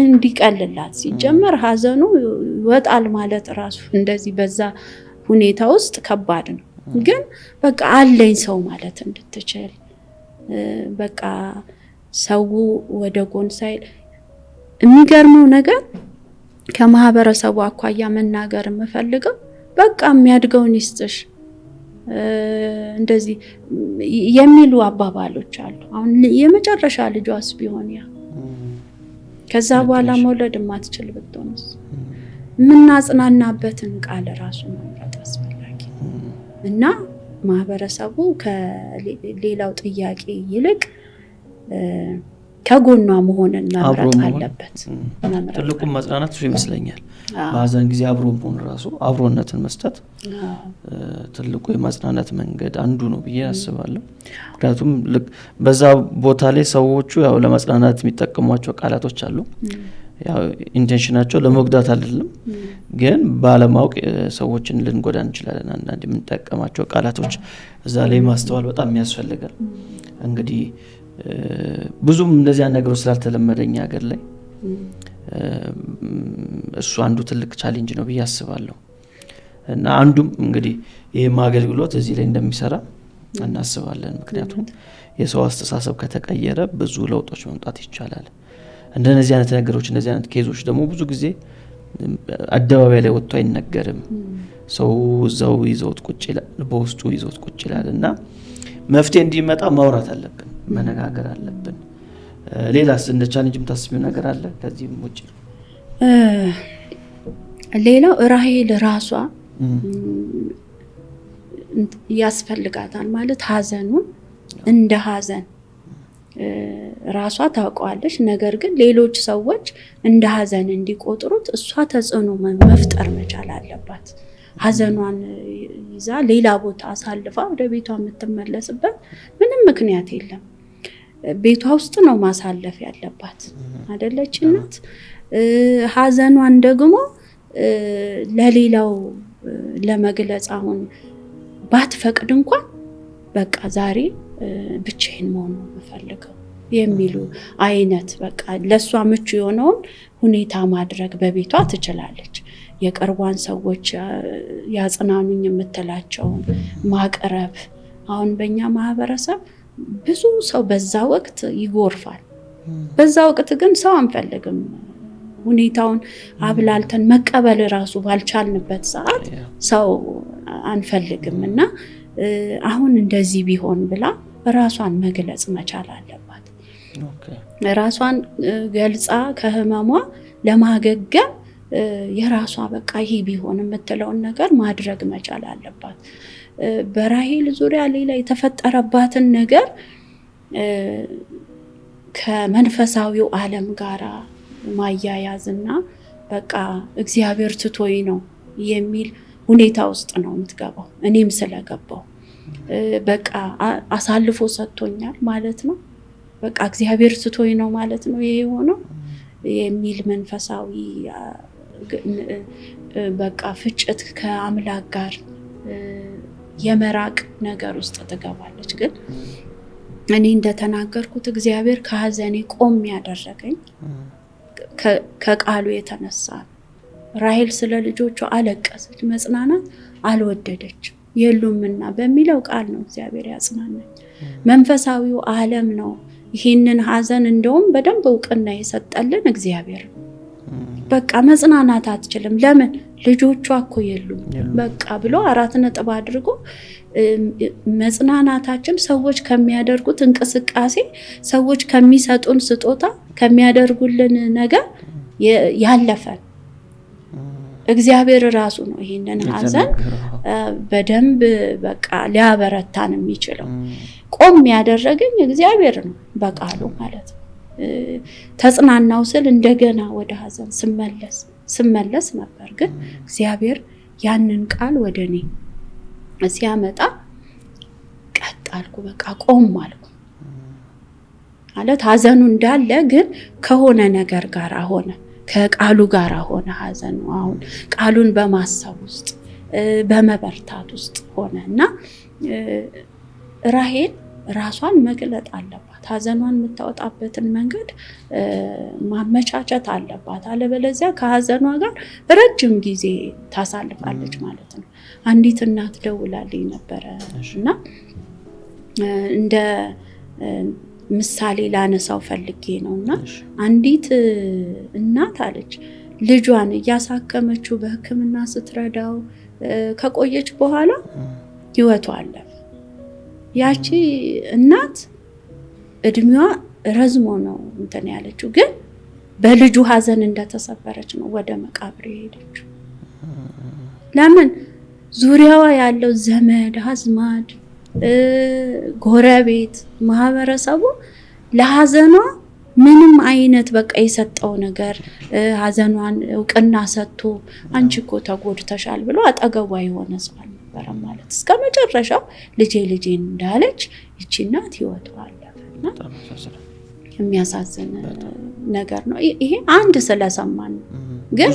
እንዲቀልላት ሲጀመር ሀዘኑ ይወጣል ማለት ራሱ እንደዚህ በዛ ሁኔታ ውስጥ ከባድ ነው። ግን በቃ አለኝ ሰው ማለት እንድትችል በቃ ሰው ወደ ጎን ሳይል የሚገርመው ነገር ከማህበረሰቡ አኳያ መናገር የምፈልገው በቃ የሚያድገውን ይስጥሽ እንደዚህ የሚሉ አባባሎች አሉ። አሁን የመጨረሻ ልጇስ ቢሆን ያ ከዛ በኋላ መውለድ የማትችል ብትሆንስ የምናጽናናበትን ቃል ራሱ መምረጥ አስፈላጊ እና ማህበረሰቡ ከሌላው ጥያቄ ይልቅ ከጎኗ መሆንን መምረጥ አለበት። ትልቁም ማጽናናት እሱ ይመስለኛል። በሀዘን ጊዜ አብሮ መሆን ራሱ አብሮነትን መስጠት ትልቁ የማጽናናት መንገድ አንዱ ነው ብዬ አስባለሁ። ምክንያቱም በዛ ቦታ ላይ ሰዎቹ ያው ለማጽናናት የሚጠቀሟቸው ቃላቶች አሉ። ያው ኢንቴንሽናቸው ለመጉዳት አይደለም፣ ግን ባለማወቅ ሰዎችን ልንጎዳ እንችላለን። አንዳንድ የምንጠቀማቸው ቃላቶች እዛ ላይ ማስተዋል በጣም የሚያስፈልጋል። እንግዲህ ብዙም እንደዚህ ነገሮች ስላልተለመደኝ ሀገር ላይ እሱ አንዱ ትልቅ ቻሌንጅ ነው ብዬ አስባለሁ። እና አንዱም እንግዲህ ይሄ አገልግሎት እዚህ ላይ እንደሚሰራ እናስባለን። ምክንያቱም የሰው አስተሳሰብ ከተቀየረ ብዙ ለውጦች መምጣት ይቻላል። እንደነዚህ አይነት ነገሮች እንደዚህ አይነት ኬዞች ደግሞ ብዙ ጊዜ አደባባይ ላይ ወጥቶ አይነገርም። ሰው እዛው ይዘውት ቁጭ ይላል፣ በውስጡ ይዘውት ቁጭ ይላል እና መፍትሄ እንዲመጣ ማውራት አለብን፣ መነጋገር አለብን። ሌላስ እንደ ቻሌንጅ የምታስቢው ነገር አለ ከዚህም ውጭ? ሌላው ራሄል ራሷ ያስፈልጋታል ማለት ሀዘኑን እንደ ሀዘን ራሷ ታውቀዋለች። ነገር ግን ሌሎች ሰዎች እንደ ሀዘን እንዲቆጥሩት እሷ ተጽዕኖ መፍጠር መቻል አለባት። ሀዘኗን ይዛ ሌላ ቦታ አሳልፋ ወደ ቤቷ የምትመለስበት ምንም ምክንያት የለም። ቤቷ ውስጥ ነው ማሳለፍ ያለባት አይደለች እናት። ሀዘኗን ደግሞ ለሌላው ለመግለጽ አሁን ባትፈቅድ እንኳን በቃ ዛሬ ብቻዬን መሆን ነው የምፈልገው የሚሉ አይነት በቃ ለሷ ምቹ የሆነውን ሁኔታ ማድረግ በቤቷ ትችላለች። የቅርቧን ሰዎች ያጽናኑኝ የምትላቸውን ማቅረብ። አሁን በእኛ ማህበረሰብ ብዙ ሰው በዛ ወቅት ይጎርፋል። በዛ ወቅት ግን ሰው አንፈልግም። ሁኔታውን አብላልተን መቀበል ራሱ ባልቻልንበት ሰዓት ሰው አንፈልግም እና አሁን እንደዚህ ቢሆን ብላ ራሷን መግለጽ መቻል አለባት። ራሷን ገልጻ ከህመሟ ለማገገም የራሷ በቃ ይሄ ቢሆን የምትለውን ነገር ማድረግ መቻል አለባት። በራሄል ዙሪያ ሌላ የተፈጠረባትን ነገር ከመንፈሳዊው ዓለም ጋራ ማያያዝና በቃ እግዚአብሔር ትቶይ ነው የሚል ሁኔታ ውስጥ ነው የምትገባው። እኔም ስለገባው በቃ አሳልፎ ሰጥቶኛል ማለት ነው፣ በቃ እግዚአብሔር ትቶይ ነው ማለት ነው ይሄ ሆነው የሚል መንፈሳዊ በቃ ፍጭት ከአምላክ ጋር የመራቅ ነገር ውስጥ ትገባለች። ግን እኔ እንደተናገርኩት እግዚአብሔር ከሀዘኔ ቆም ያደረገኝ ከቃሉ የተነሳ ራሄል ስለ ልጆቿ አለቀሰች፣ መጽናናት አልወደደች የሉምና በሚለው ቃል ነው እግዚአብሔር ያጽናናኝ። መንፈሳዊው ዓለም ነው ይህንን ሀዘን እንደውም በደንብ እውቅና የሰጠልን እግዚአብሔር። በቃ መጽናናት አትችልም፣ ለምን ልጆቿ እኮ የሉም በቃ ብሎ 4 ነጥብ አድርጎ መጽናናታችን ሰዎች ከሚያደርጉት እንቅስቃሴ፣ ሰዎች ከሚሰጡን ስጦታ፣ ከሚያደርጉልን ነገር ያለፈ እግዚአብሔር ራሱ ነው ይሄንን ሀዘን በደንብ በቃ ሊያበረታን የሚችለው። ቆም ያደረገኝ እግዚአብሔር ነው በቃሉ ማለት ነው። ተጽናናው ስል እንደገና ወደ ሀዘን ስመለስ ነበር። ግን እግዚአብሔር ያንን ቃል ወደ እኔ ሲያመጣ ቀጥ አልኩ፣ በቃ ቆም አልኩ ማለት ሀዘኑ እንዳለ ግን ከሆነ ነገር ጋር ሆነ፣ ከቃሉ ጋር ሆነ ሀዘኑ። አሁን ቃሉን በማሰብ ውስጥ በመበርታት ውስጥ ሆነ እና ራሄል ራሷን መግለጥ አለባት። ሀዘኗን የምታወጣበትን መንገድ ማመቻቸት አለባት። አለበለዚያ ከሀዘኗ ጋር ረጅም ጊዜ ታሳልፋለች ማለት ነው። አንዲት እናት ደውላልኝ ነበረ እና እንደ ምሳሌ ላነሳው ፈልጌ ነው እና አንዲት እናት አለች ልጇን እያሳከመችው በሕክምና ስትረዳው ከቆየች በኋላ ህይወቷ አለፈ። ያቺ እናት እድሜዋ ረዝሞ ነው እንትን ያለችው፣ ግን በልጁ ሀዘን እንደተሰበረች ነው ወደ መቃብር የሄደችው። ለምን? ዙሪያዋ ያለው ዘመድ አዝማድ፣ ጎረቤት፣ ማህበረሰቡ ለሀዘኗ ምንም አይነት በቃ የሰጠው ነገር ሀዘኗን እውቅና ሰጥቶ አንቺ እኮ ተጎድተሻል ብሎ አጠገቧ የሆነ ሰው አልነበረም ማለት እስከ መጨረሻው ልጄ እንዳለች ይቺ እናት ህይወቷ አለፈና የሚያሳዝን ነገር ነው። ይሄ አንድ ስለሰማን ነው፣ ግን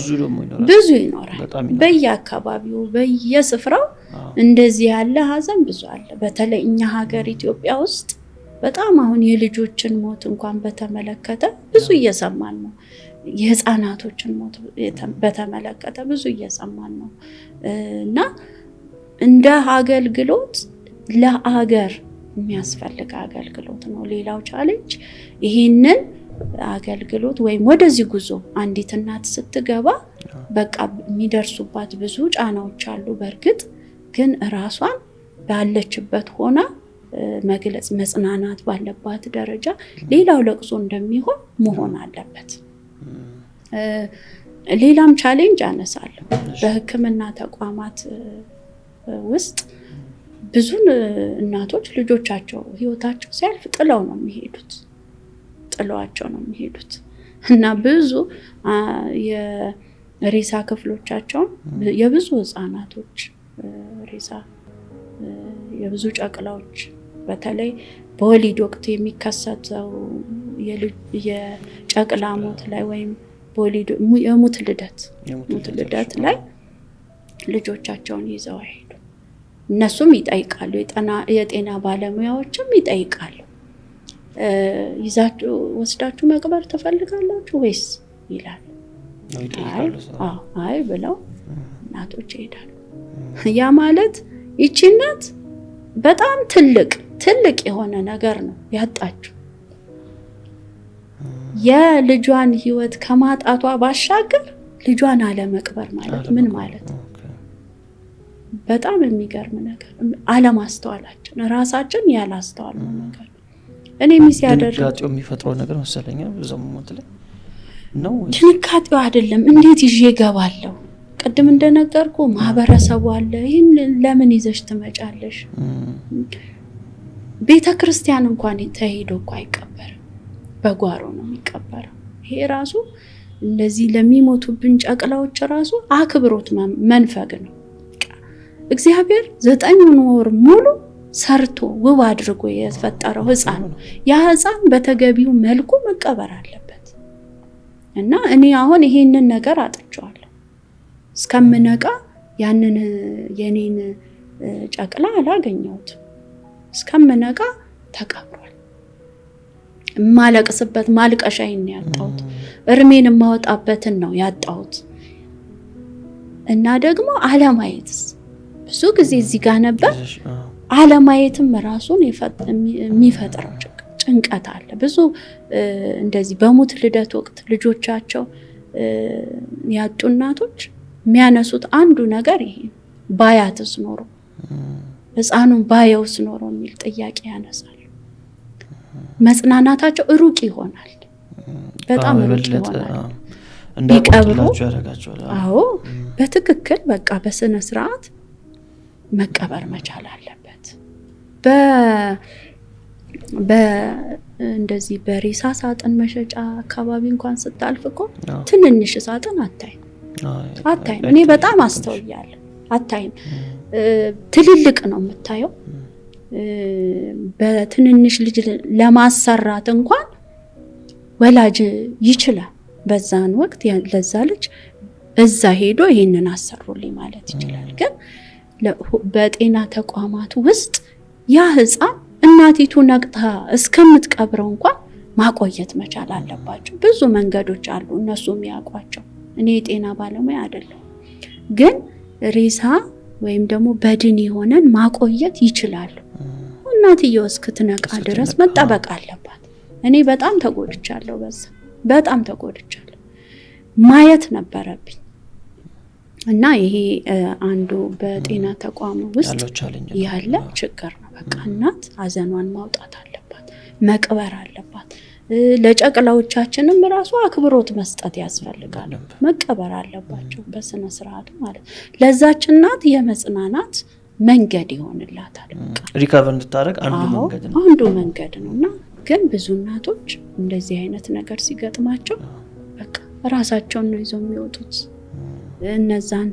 ብዙ ይኖራል በየአካባቢው በየስፍራው እንደዚህ ያለ ሀዘን ብዙ አለ። በተለይ እኛ ሀገር ኢትዮጵያ ውስጥ በጣም አሁን የልጆችን ሞት እንኳን በተመለከተ ብዙ እየሰማን ነው። የህፃናቶችን ሞት በተመለከተ ብዙ እየሰማን ነው እና እንደ አገልግሎት ለአገር የሚያስፈልግ አገልግሎት ነው። ሌላው ቻሌንጅ ይሄንን አገልግሎት ወይም ወደዚህ ጉዞ አንዲት እናት ስትገባ በቃ የሚደርሱባት ብዙ ጫናዎች አሉ። በእርግጥ ግን ራሷን ባለችበት ሆና መግለጽ መጽናናት ባለባት ደረጃ ሌላው ለቅሶ እንደሚሆን መሆን አለበት። ሌላም ቻሌንጅ አነሳለሁ። በሕክምና ተቋማት ውስጥ ብዙ እናቶች ልጆቻቸው ህይወታቸው ሲያልፍ ጥለዋቸው ነው የሚሄዱት እና ብዙ የሬሳ ክፍሎቻቸውን የብዙ ህፃናቶች ሬሳ የብዙ ጨቅላዎች በተለይ በወሊድ ወቅት የሚከሰተው የጨቅላ ሞት ላይ ወይም በወሊድ የሙት ልደት ላይ ልጆቻቸውን ይዘው አይሄዱ። እነሱም ይጠይቃሉ፣ የጤና ባለሙያዎችም ይጠይቃሉ። ይዛችሁ ወስዳችሁ መቅበር ትፈልጋላችሁ ወይስ ይላሉ። አይ ብለው እናቶች ይሄዳሉ። ያ ማለት ይቺ እናት በጣም ትልቅ የሆነ ነገር ነው ያጣችው። የልጇን ህይወት ከማጣቷ ባሻገር ልጇን አለመቅበር ማለት ምን ማለት ነው? በጣም የሚገርም ነገር። አለማስተዋላችን ራሳችን ያላስተዋልነው ነገር እኔ ድንጋጤው የሚፈጥረው ነገር መሰለኝ ብዙም ሞት ላይ ነው። ድንጋጤው አይደለም እንዴት ይዤ እገባለሁ? ቅድም እንደነገርኩ ማህበረሰቡ አለ። ይህን ለምን ይዘሽ ትመጫለሽ? ቤተክርስቲያን እንኳን ተሄዶ እኮ አይቀበርም፣ በጓሮ ነው የሚቀበረው። ይሄ ራሱ እንደዚህ ለሚሞቱብን ጨቅላዎች ራሱ አክብሮት መንፈግ ነው። እግዚአብሔር 9 ወር ሙሉ ሰርቶ ውብ አድርጎ የፈጠረው ህፃን ነው። ያ ህፃን በተገቢው መልኩ መቀበር አለበት እና እኔ አሁን ይሄንን ነገር አጥቻለሁ። እስከምነቃ ያንን የኔን ጨቅላ አላገኘሁት። እስከምነቃ ተቀብሯል። ማለቅስበት ማልቀሻዬን ነው ያጣሁት። እርሜን ማወጣበትን ነው ያጣሁት። እና ደግሞ አለማየትስ ብዙ ጊዜ እዚህ ጋር ነበር። አለማየትም ራሱን የሚፈጥረው ጭንቀት አለ። ብዙ እንደዚህ በሙት ልደት ወቅት ልጆቻቸው ያጡ እናቶች የሚያነሱት አንዱ ነገር ይሄ ባያትስ ኖሮ ህፃኑን ባየውስ ኖሮ የሚል ጥያቄ ያነሳሉ። መጽናናታቸው ሩቅ ይሆናል፣ በጣም ሩቅ ይሆናል። ቢቀብሩ አዎ በትክክል በቃ በስነ ስርዓት መቀበር መቻል አለበት። እንደዚህ በሬሳ ሳጥን መሸጫ አካባቢ እንኳን ስታልፍ እኮ ትንንሽ ሳጥን አታይም። እኔ በጣም አስተውያለሁ። አታይም፣ ትልልቅ ነው የምታየው። በትንንሽ ልጅ ለማሰራት እንኳን ወላጅ ይችላል በዛን ወቅት ለዛ ልጅ እዛ ሄዶ ይሄንን አሰሩልኝ ማለት ይችላል። ግን በጤና ተቋማት ውስጥ ያ ህፃን እናቲቱ ነቅታ እስከምትቀብረው እንኳን ማቆየት መቻል አለባቸው። ብዙ መንገዶች አሉ እነሱ የሚያውቋቸው። እኔ የጤና ባለሙያ አይደለሁም፣ ግን ሬሳ ወይም ደግሞ በድን የሆነን ማቆየት ይችላሉ። እናትየው እስክትነቃ ድረስ መጠበቅ አለባት። እኔ በጣም ተጎድቻለሁ፣ በጣም ተጎድቻለሁ። ማየት ነበረብኝ እና ይሄ አንዱ በጤና ተቋም ውስጥ ያለ ችግር ነው። በቃ እናት ሀዘኗን ማውጣት አለባት፣ መቅበር አለባት። ለጨቅላዎቻችንም ራሱ አክብሮት መስጠት ያስፈልጋል። መቀበር አለባቸው በስነ ስርዓቱ ማለት ለዛች እናት የመጽናናት መንገድ ይሆንላታል። ሪካቨር እንድታደርግ አንዱ መንገድ ነውና ግን ብዙ እናቶች እንደዚህ አይነት ነገር ሲገጥማቸው በቃ ራሳቸውን ነው ይዘው የሚወጡት። እነዛን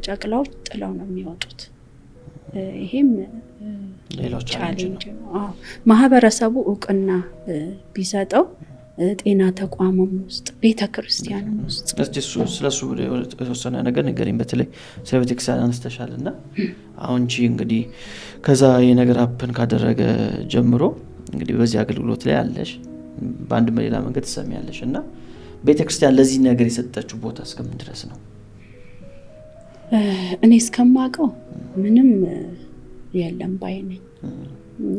ጨቅላዎች ጥለው ነው የሚወጡት። ይሄም ሌላው ቻሌንጅ ነው። ማህበረሰቡ እውቅና ቢሰጠው ጤና ተቋምም ውስጥ ቤተክርስቲያንም ውስጥ ስለሱ የተወሰነ ነገር ንገሪኝ። በተለይ ስለ ቤተክርስቲያን አንስተሻልና አሁን እንግዲህ ከዛ የነገር አፕን ካደረገ ጀምሮ እንግዲህ በዚህ አገልግሎት ላይ አለሽ፣ በአንድ በሌላ መንገድ ትሰሚያለሽ እና ቤተክርስቲያን ለዚህ ነገር የሰጠችው ቦታ እስከምን ድረስ ነው? እኔ እስከማውቀው ምንም የለም ባይነኝ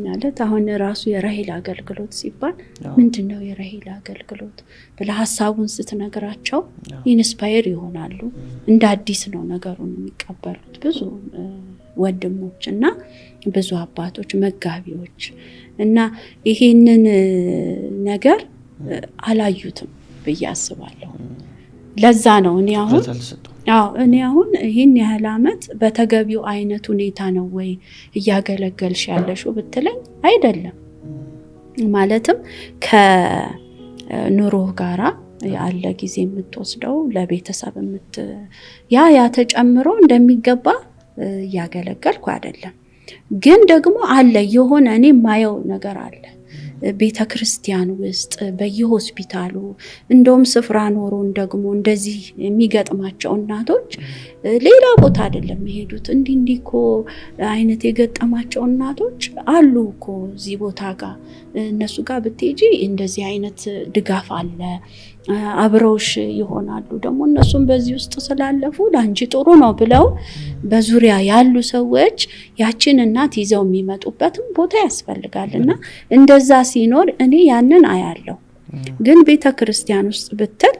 ማለት አሁን ራሱ የራሄል አገልግሎት ሲባል ምንድነው የራሄል አገልግሎት ብለህ ሐሳቡን ስትነግራቸው ኢንስፓየር ይሆናሉ። እንደ አዲስ ነው ነገሩን የሚቀበሉት ብዙ ወንድሞች እና ብዙ አባቶች መጋቢዎች እና ይሄንን ነገር አላዩትም ብዬ አስባለሁ። ለዛ ነው እኔ አሁን ይሄን ያህል አመት በተገቢው አይነት ሁኔታ ነው ወይ እያገለገልሽ ያለሽው ብትለኝ አይደለም። ማለትም ከኑሮ ጋራ ያለ ጊዜ የምትወስደው ለቤተሰብ ያ ተጨምሮ እንደሚገባ እያገለገልኩ አይደለም። ግን ደግሞ አለ የሆነ እኔ ማየው ነገር አለ ቤተክርስቲያን ውስጥ በየሆስፒታሉ እንደውም ስፍራ ኖሮን ደግሞ እንደዚህ የሚገጥማቸው እናቶች ሌላ ቦታ አይደለም የሚሄዱት እንዲኮ አይነት የገጠማቸው እናቶች አሉ እኮ እዚህ ቦታ ጋር እነሱ ጋር ብትሄጂ እንደዚህ አይነት ድጋፍ አለ አብረውሽ ይሆናሉ ደግሞ እነሱም በዚህ ውስጥ ስላለፉ ላንቺ ጥሩ ነው ብለው በዙሪያ ያሉ ሰዎች ያችን እናት ይዘው የሚመጡበትም ቦታ ያስፈልጋልና እንደዛ ሲኖር እኔ ያንን አያለው። ግን ቤተክርስቲያን ውስጥ ብትል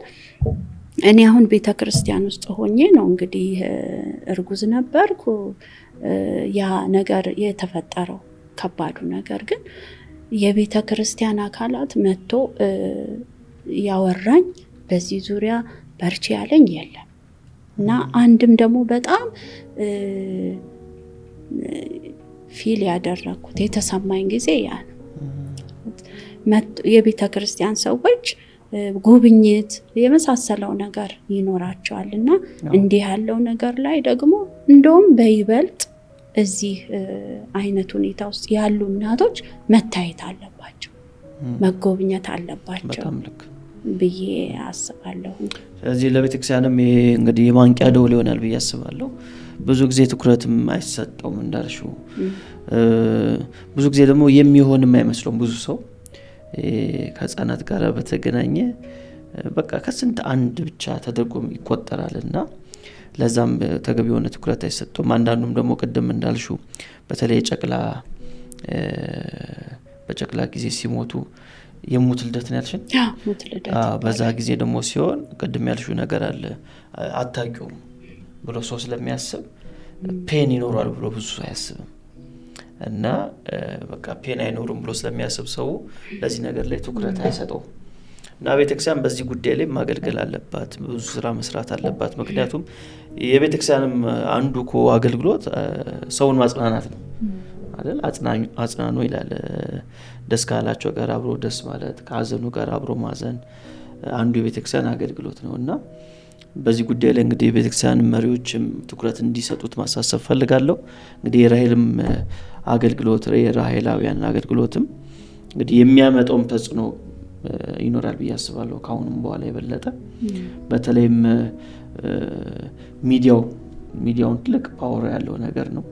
እኔ አሁን ቤተክርስቲያን ውስጥ ሆኜ ነው እንግዲህ እርጉዝ ነበርኩ ያ ነገር የተፈጠረው ከባዱ ነገር። ግን የቤተክርስቲያን አካላት መጥቶ ያወራኝ በዚህ ዙሪያ በርቺ ያለኝ የለም። እና አንድም ደግሞ በጣም ፊል ያደረኩት የተሰማኝ ጊዜ ያ ነው። የቤተክርስቲያን ሰዎች ጉብኝት የመሳሰለው ነገር ይኖራቸዋልና እንዲህ ያለው ነገር ላይ ደግሞ እንደውም በይበልጥ እዚህ አይነት ሁኔታ ውስጥ ያሉ እናቶች መታየት አለባቸው፣ መጎብኘት አለባቸው ብዬ አስባለሁ። ስለዚህ ለቤተክርስቲያንም እንግዲህ የማንቂያ ደወል ይሆናል ብዬ አስባለሁ። ብዙ ጊዜ ትኩረትም አይሰጠውም እንዳልሽው፣ ብዙ ጊዜ ደግሞ የሚሆንም አይመስለውም። ብዙ ሰው ከህፃናት ጋር በተገናኘ በቃ ከስንት አንድ ብቻ ተደርጎ ይቆጠራልና ለዛም ተገቢ የሆነ ትኩረት አይሰጠውም። አንዳንዱም ደግሞ ቅድም እንዳልሽው በተለይ በጨቅላ ጊዜ ሲሞቱ የሙት ልደት ነው ያልሽን? በዛ ጊዜ ደግሞ ሲሆን ቅድም ያልሽው ነገር አለ አታውቂውም ብሎ ሰው ስለሚያስብ ፔን ይኖራል ብሎ ብዙ ሰው አያስብም። እና በቃ ፔን አይኖርም ብሎ ስለሚያስብ ሰው ለዚህ ነገር ላይ ትኩረት አይሰጠውም። እና ቤተክርስቲያን በዚህ ጉዳይ ላይ ማገልገል አለባት፣ ብዙ ስራ መስራት አለባት። ምክንያቱም የቤተክርስቲያንም አንዱ እኮ አገልግሎት ሰውን ማጽናናት ነው አይደል? አጽናኑ ይላል። ደስ ካላቸው ጋር አብሮ ደስ ማለት፣ ከሀዘኑ ጋር አብሮ ማዘን አንዱ የቤተክርስቲያን አገልግሎት ነው። እና በዚህ ጉዳይ ላይ እንግዲህ የቤተክርስቲያን መሪዎችም ትኩረት እንዲሰጡት ማሳሰብ ፈልጋለሁ። እንግዲህ የራሄልም አገልግሎት የራሄላውያን አገልግሎትም እንግዲህ የሚያመጣውም ተጽዕኖ ይኖራል ብዬ አስባለሁ ከአሁንም በኋላ የበለጠ። በተለይም ሚዲያውን ትልቅ ፓወር ያለው ነገር ነው።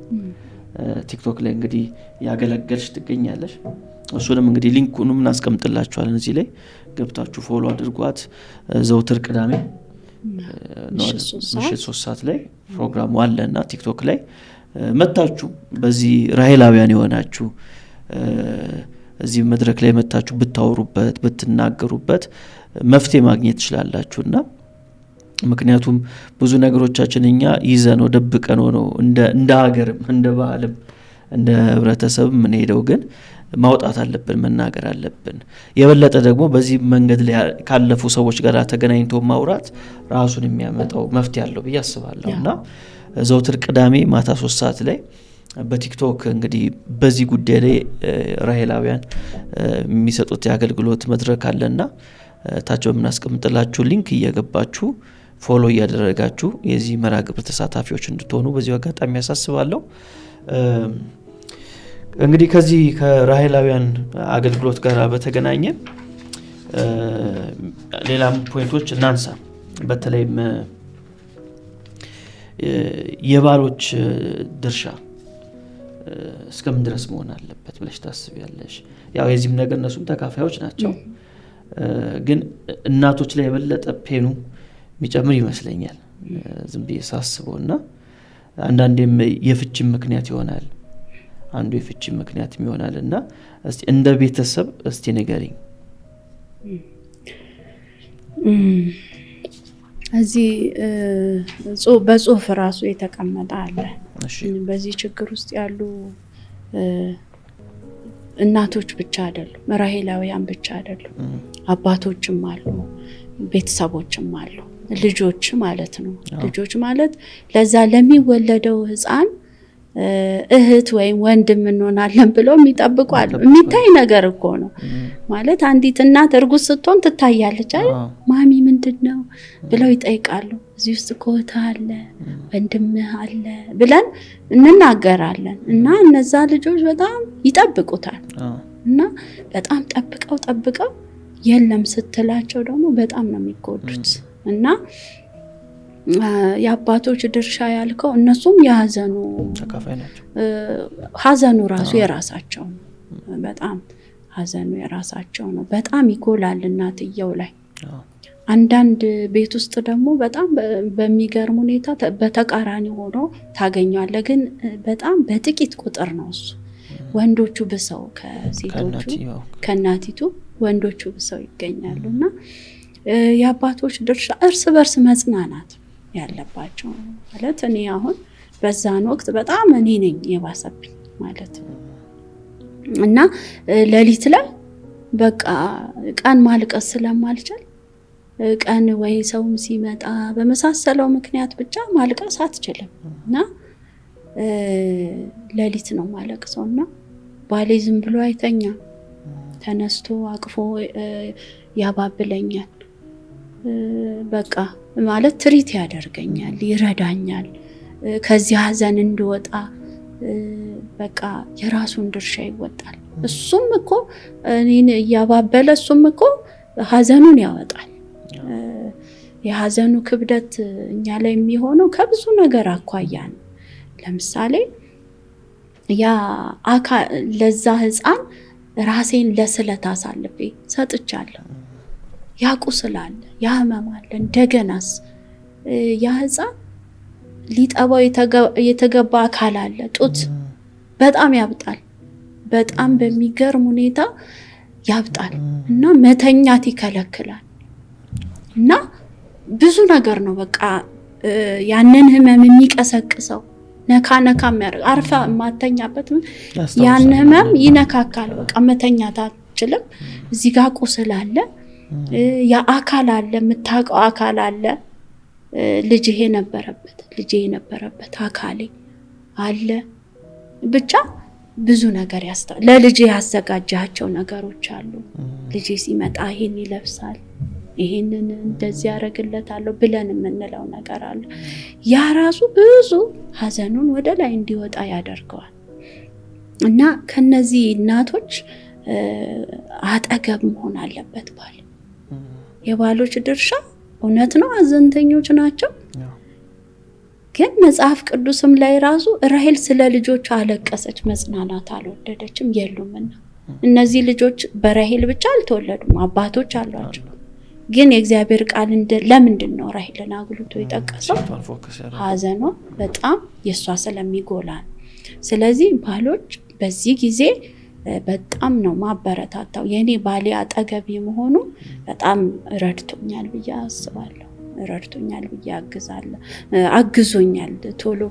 ቲክቶክ ላይ እንግዲህ ያገለገልሽ ትገኛለሽ። እሱንም እንግዲህ ሊንኩንም እናስቀምጥላችኋለን እዚህ ላይ ገብታችሁ ፎሎ አድርጓት። ዘውትር ቅዳሜ ምሽት 3 ሰዓት ላይ ፕሮግራሙ አለና ቲክቶክ ላይ መታችሁ በዚህ ራሄላውያን የሆናችሁ እዚህ መድረክ ላይ መታችሁ ብታወሩበት ብትናገሩበት መፍትሄ ማግኘት ትችላላችሁና ምክንያቱም ብዙ ነገሮቻችን እኛ ይዘን ደብቀን ነው እንደ ሀገርም እንደ ባህልም እንደ ህብረተሰብ ምን ሄደው ግን ማውጣት አለብን፣ መናገር አለብን። የበለጠ ደግሞ በዚህ መንገድ ላይ ካለፉ ሰዎች ጋር ተገናኝቶ ማውራት ራሱን የሚያመጣው መፍትሄ አለው ብዬ አስባለሁና ዘውትር ቅዳሜ ማታ 3 ሰዓት ላይ በቲክቶክ እንግዲህ በዚህ ጉዳይ ላይ ራሄላውያን የሚሰጡት የአገልግሎት መድረክ አለና ታች በምናስቀምጥላችሁ ሊንክ እየገባችሁ ፎሎ እያደረጋችሁ የዚህ መርሃ ግብር ተሳታፊዎች እንድትሆኑ በዚህ አጋጣሚ ያሳስባለሁ። እንግዲህ ከዚህ ከራሄላውያን አገልግሎት ጋር በተገናኘ ሌላም ፖይንቶች እናንሳ። በተለይም የባሎች ድርሻ እስከምን ድረስ መሆን አለበት ብለሽ ታስቢያለሽ? ያው የዚህም ነገር እነሱም ተካፋዮች ናቸው፣ ግን እናቶች ላይ የበለጠ ፔኑ የሚጨምር ይመስለኛል ዝም ብዬ ሳስበውና አንዳንዴም የፍቺም ምክንያት ይሆናል። አንዱ የፍቺ ምክንያት ይሆናልና እስቲ እንደ ቤተሰብ እስቲ ንገሪኝ። እዚህ በጽሁፍ ራሱ የተቀመጠ አለ። በዚህ ችግር ውስጥ ያሉ እናቶች ብቻ አይደሉም፣ ራሔላውያን ብቻ አይደሉም፣ አባቶችም አሉ፣ ቤተሰቦችም አሉ፣ ልጆች ማለት ነው። ልጆች ማለት ለዛ ለሚወለደው ህፃን እህት ወይም ወንድም እንሆናለን ብለው የሚጠብቁ አሉ። የሚታይ ነገር እኮ ነው ማለት አንዲት እናት እርጉዝ ስትሆን ትታያለች አይደል? ማሚ ምንድነው ብለው ይጠይቃሉ። እዚህ ውስጥ ኮታ አለ ወንድምህ አለ ብለን እንናገራለን። እና እነዛ ልጆች በጣም ይጠብቁታል እና በጣም ጠብቀው የለም ስትላቸው ደግሞ በጣም ነው የሚጎዱት። እና የአባቶች ድርሻ ያልከው እነሱም ያዘኑ ተካፋይ ናቸው። ሀዘኑ ራሱ የራሳቸው ነው። በጣም ሀዘኑ የራሳቸው ነው። በጣም ይጎላል እናትየው ላይ። አንዳንድ ቤት ውስጥ ደግሞ በጣም በሚገርም ሁኔታ በተቃራኒ ሆኖ ታገኛለህ። ግን በጣም በጥቂት ቁጥር ነው እሱ። ወንዶቹ ብሰው ከሴቶቹ ከእናቲቱ ወንዶቹ ብሰው ይገኛሉና የአባቶች ድርሻ እርስ በርስ መጽናናት ያለባቸው ማለት እኔ አሁን በዛን ወቅት በጣም እኔ ነኝ የባሰብኝ ማለት ነው። እና ሌሊት ላይ በቃ ቀን ማልቀስ ስለማልችል ቀን ወይ ሰውም ሲመጣ በመሳሰለው ምክንያት ብቻ ማልቀስ አትችልም እና ሌሊት ነው ማለቅሰውና ባሌ ዝም ብሎ አይተኛ ተነስቶ አቅፎ ያባብለኛል። በቃ ማለት ትሪት ያደርገኛል፣ ይረዳኛል፣ ከዚህ ሀዘን እንድወጣ በቃ የራሱን ድርሻ ይወጣል። እሱም እኮ እኔን ያባበለ እሱም እኮ ሀዘኑን ያወጣል። የሀዘኑ ክብደት እኛ ላይ የሚሆነው ከብዙ ነገር አኳያ ነው። ለምሳሌ ያ ለዛ ህፃን ራሴን ለስለት አሳልፌ ሰጥቻለሁ። ያ ቁስል አለ፣ ያ ህመም አለ። እንደገናስ ያ ህፃን ሊጠባው የተገባ አካል አለ፣ ጡት በጣም ያብጣል። በጣም በሚገርም ሁኔታ ያብጣል እና መተኛት ይከለክላል። እና ብዙ ነገር ነው በቃ ያንን ህመም የሚቀሰቅሰው ነካ የሚያደርግ አርፋ ማተኛበት ያን ህመም ይነካካል። በቃ መተኛት አትችልም። እዚህ ጋር ቁስል አለ፣ ያ አካል አለ፣ የምታውቀው አካል አለ። ልጄ የነበረበት አካሌ አለ። ብቻ ብዙ ነገር ለልጄ ያዘጋጃቸው ነገሮች አሉ። ልጄ ሲመጣ ይሄን ይለብሳል፣ ይሄንን እንደዚህ ያደርግለታለሁ ብለን የምንለው ነገር አለ። ያ ራሱ ብዙ ሀዘኑን ወደ ላይ እንዲወጣ ያደርገዋል። እና ከነዚህ እናቶች አጠገብ መሆን አለበት ባል። የባሎች ድርሻ እውነት ነው፣ ሀዘንተኞች ናቸው። ግን መጽሐፍ ቅዱስም ላይ ራሱ ራሔል ስለ ልጆቿ አለቀሰች፣ መጽናናት አልወደደችም የሉምና። እነዚህ ልጆች በራሔል ብቻ አልተወለዱም፣ አባቶች አሏቸው። ግን የእግዚአብሔር ቃል ለምንድን ነው ራሔልን አጉልቶ የጠቀሰው? ሀዘኗ በጣም የሷ ስለሚጎላ ነው። ስለዚህ ባሎች በዚህ ጊዜ በጣም ነው ማበረታታው። የኔ ባሌ አጠገብ መሆኑ በጣም ረድቶኛል ብዬ አስባለሁ። ረድቶኛል ብዬ አግዞኛል። ቶሎ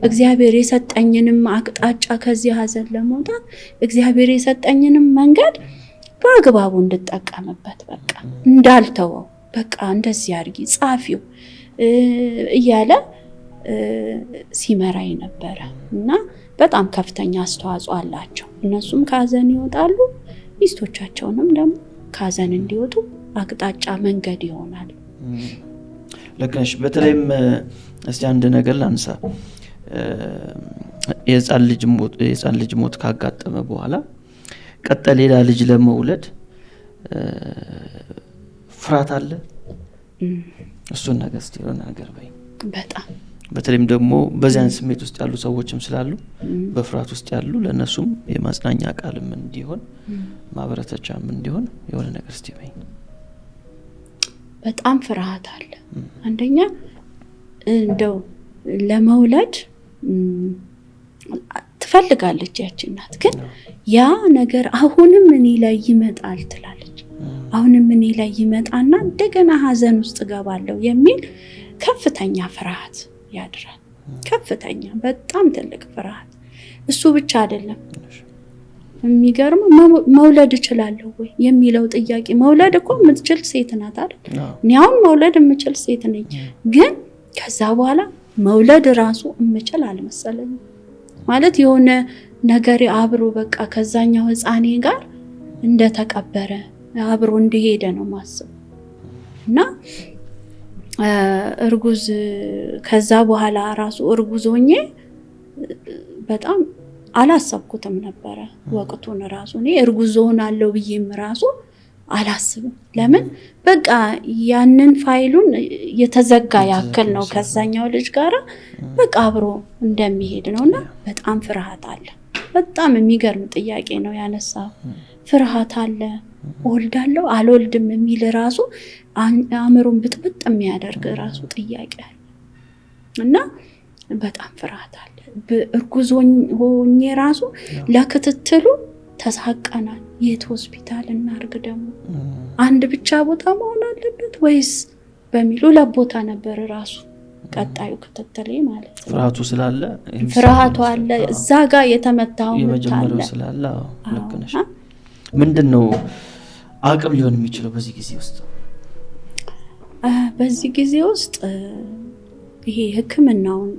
እግዚአብሔር የሰጠኝንም አቅጣጫ ከዚህ ሀዘን ለመውጣት እግዚአብሔር የሰጠኝንም መንገድ በአግባቡ እንድጠቀምበት በቃ እንዳልተወው በቃ እንደዚህ አድርጊ ጻፊው እያለ ሲመራኝ ነበረ እና በጣም ከፍተኛ አስተዋጽኦ አላቸው። እነሱም ከሀዘን ይወጣሉ፣ ሚስቶቻቸውንም ደግሞ ከሀዘን እንዲወጡ አቅጣጫ መንገድ ይሆናል። ልክ ነሽ። በተለይም እስቲ አንድ ነገር ላንሳ። የህፃን ልጅ ሞት ካጋጠመ በኋላ ቀጥታ ሌላ ልጅ ለመውለድ ፍርሃት አለ። እሱን ነገር እስቲ የሆነ ነገር በይ። በጣም በተለይም ደግሞ በዚያን ስሜት ውስጥ ያሉ ሰዎችም ስላሉ በፍርሃት ውስጥ ያሉ ለነሱም የማጽናኛ ቃልም እንዲሆን ማበረታቻም እንዲሆን የሆነ ነገር እስቲ በይ። በጣም ፍርሃት አለ። አንደኛ እንደው ለመውለድ ትፈልጋለች ያቺ እናት። ግን ያ ነገር አሁንም እኔ ላይ ይመጣል ትላለች። አሁንም እኔ ላይ ይመጣና እንደገና ሀዘን ውስጥ ገባለሁ የሚል ከፍተኛ ፍርሃት ያድራል። ከፍተኛ በጣም ትልቅ ፍርሃት። እሱ ብቻ አይደለም የሚገርም መውለድ እችላለሁ ወይ የሚለው ጥያቄ። መውለድ እኮ የምትችል ሴት ናት አይደል? እኔ አሁን መውለድ የምችል ሴት ነኝ። ግን ከዛ በኋላ መውለድ ራሱ የምችል አልመሰለኝም። ማለት የሆነ ነገር አብሮ በቃ ከዛኛው ህፃኔ ጋር እንደተቀበረ አብሮ እንደሄደ ነው ማስብ። እና እርጉዝ ከዛ በኋላ ራሱ እርጉዝ ሆኜ በጣም አላሰብኩትም ነበረ ወቅቱን ራሱ። እኔ እርጉዝ ሆናለሁ ብዬም ራሱ አላስብም። ለምን በቃ ያንን ፋይሉን የተዘጋ ያክል ነው ከዛኛው ልጅ ጋራ በቃ አብሮ እንደሚሄድ ነውና በጣም ፍርሃት አለ። በጣም የሚገርም ጥያቄ ነው ያነሳው። ፍርሃት አለ። እወልዳለሁ አልወልድም የሚል ራሱ አእምሮን ብጥብጥ የሚያደርግ ራሱ ጥያቄ አለ እና በጣም ፍርሃት አለ። እርጉዝ ሆኜ ራሱ ለክትትሉ ተሳቀናል። የት ሆስፒታል እናርግ ደግሞ አንድ ብቻ ቦታ መሆን አለበት ወይስ በሚሉ ለቦታ ነበር ራሱ ቀጣዩ ክትትል ማለት ነው። ፍርሃቱ ስላለ ፍርሃቱ አለ። እዛ ጋር የተመታው የመጀመሪያው ስላለ ልክ ነሽ። ምንድነው አቅም ሊሆን የሚችለው በዚህ ጊዜ ውስጥ? በዚህ ጊዜ ውስጥ ይሄ ሕክምናውን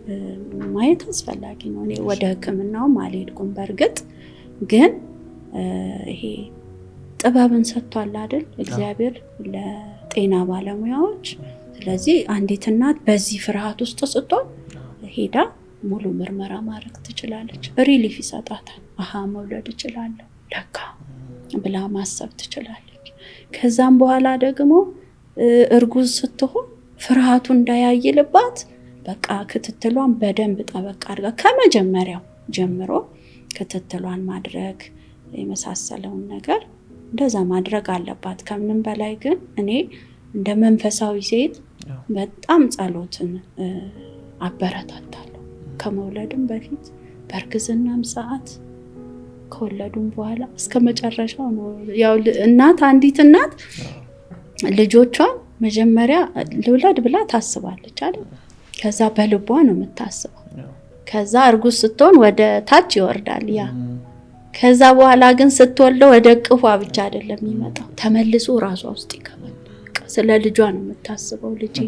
ማየት አስፈላጊ ነው። እኔ ወደ ሕክምናውም አልሄድኩም። በእርግጥ ግን ይሄ ጥበብን ሰጥቷል አይደል እግዚአብሔር ለጤና ባለሙያዎች። ስለዚህ አንዲት እናት በዚህ ፍርሃት ውስጥ ስትሆን ሄዳ ሙሉ ምርመራ ማድረግ ትችላለች። ሪሊፍ ይሰጣታል። አሃ መውለድ እችላለሁ ለካ ብላ ማሰብ ትችላለች። ከዛም በኋላ ደግሞ እርጉዝ ስትሆን ፍርሃቱ እንዳያይልባት በቃ ክትትሏን በደንብ ጠበቅ አድርጋ ከመጀመሪያው ጀምሮ ክትትሏን ማድረግ የመሳሰለውን ነገር እንደዛ ማድረግ አለባት። ከምንም በላይ ግን እኔ እንደ መንፈሳዊ ሴት በጣም ጸሎትን አበረታታለሁ። ከመውለድም በፊት በእርግዝናም ሰዓት ከወለዱም በኋላ እስከ መጨረሻው ነው። ያው እናት አንዲት እናት ልጆቿን መጀመሪያ ልውለድ ብላ ታስባለች አይደል? ከዛ በልቧ ነው የምታስበው። ከዛ እርጉዝ ስትሆን ወደ ታች ይወርዳል ያ። ከዛ በኋላ ግን ስትወልደው ወደ ቅፏ ብቻ አይደለም የሚመጣው፣ ተመልሶ ራሷ ውስጥ ይገባል። ስለ ልጇ ነው የምታስበው። ልጄ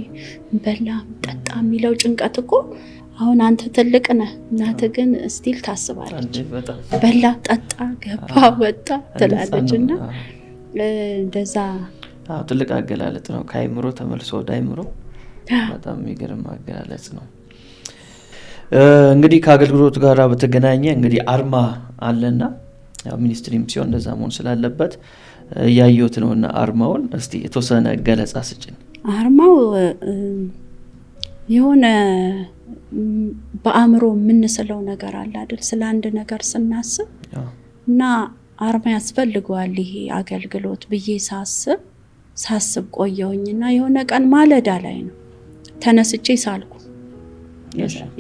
በላ ጠጣ የሚለው ጭንቀት እኮ አሁን አንተ ትልቅ ነህ፣ እናት ግን ስቲል ታስባለች። በላ ጠጣ ገባ ወጣ ትላለች። እና እንደዛ ትልቅ አገላለጥ ነው። ከአይምሮ ተመልሶ ወደ አይምሮ በጣም የሚገርም አገላለጽ ነው። እንግዲህ ከአገልግሎት ጋር በተገናኘ እንግዲህ አርማ አለና ያው ሚኒስትሪም ሲሆን እንደዛ መሆን ስላለበት እያየሁት ነውና አርማውን እስቲ የተወሰነ ገለጻ ስጭን። አርማው የሆነ በአእምሮ የምንስለው ነገር አለ አይደል? ስለ አንድ ነገር ስናስብ እና አርማ ያስፈልገዋል ይሄ አገልግሎት ብዬ ሳስብ ቆየሁኝና የሆነ ቀን ማለዳ ላይ ነው ተነስቼ ሳልኩ።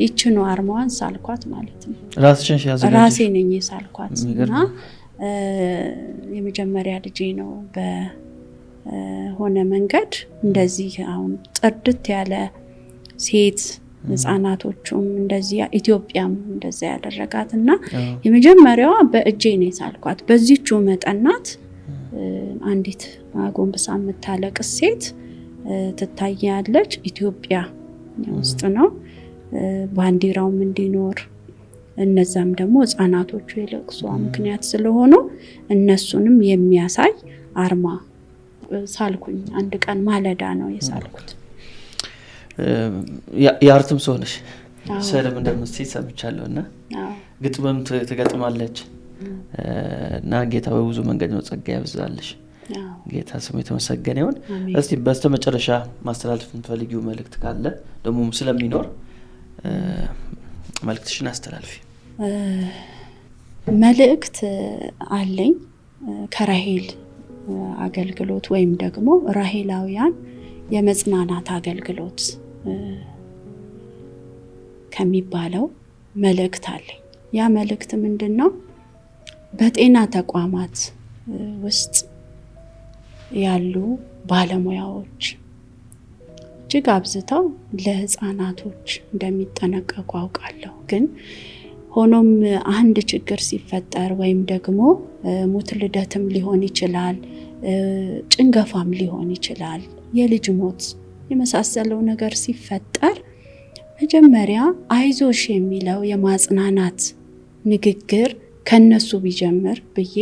ይችኑ አርማዋን ሳልኳት ማለት ነው። ራስሽን ያዘጋጀሽ? ራሴ ነኝ ሳልኳት። እና የመጀመሪያ ልጄ ነው በሆነ መንገድ እንደዚህ አሁን ጥርድት ያለ ሴት ህፃናቶቹም እንደዚህ ኢትዮጵያም እንደዛ ያደረጋት እና የመጀመሪያዋ በእጄ ነው ሳልኳት። በዚህቹ መጠናት አንዲት አጎንብሳ የምታለቅስ ሴት ትታያለች። ኢትዮጵያ ውስጥ ነው ባንዲራውም እንዲኖር እነዛም ደግሞ ህፃናቶቹ የለቅሷ ምክንያት ስለሆኑ እነሱንም የሚያሳይ አርማ ሳልኩኝ። አንድ ቀን ማለዳ ነው የሳልኩት። የአርትም ሰው ነሽ፣ ስዕልም እንደምትስይ ሰምቻለሁ እና ግጥምም ትገጥማለች እና ጌታ በብዙ መንገድ ነው ጸጋ ያብዛልሽ። ጌታ ስሙ የተመሰገነ ይሁን። እስቲ በስተመጨረሻ ማስተላለፍ የምትፈልጊው መልእክት ካለ ደግሞ ስለሚኖር መልእክትሽን አስተላልፊ። መልእክት አለኝ ከራሄል አገልግሎት ወይም ደግሞ ራሄላውያን የመጽናናት አገልግሎት ከሚባለው መልእክት አለኝ። ያ መልእክት ምንድነው? በጤና ተቋማት ውስጥ ያሉ ባለሙያዎች እጅግ አብዝተው ለህፃናቶች እንደሚጠነቀቁ አውቃለሁ። ግን ሆኖም አንድ ችግር ሲፈጠር ወይም ደግሞ ሞት ልደትም ሊሆን ይችላል፣ ጭንገፋም ሊሆን ይችላል፣ የልጅ ሞት የመሳሰለው ነገር ሲፈጠር መጀመሪያ አይዞሽ የሚለው የማጽናናት ንግግር ከነሱ ቢጀምር ብዬ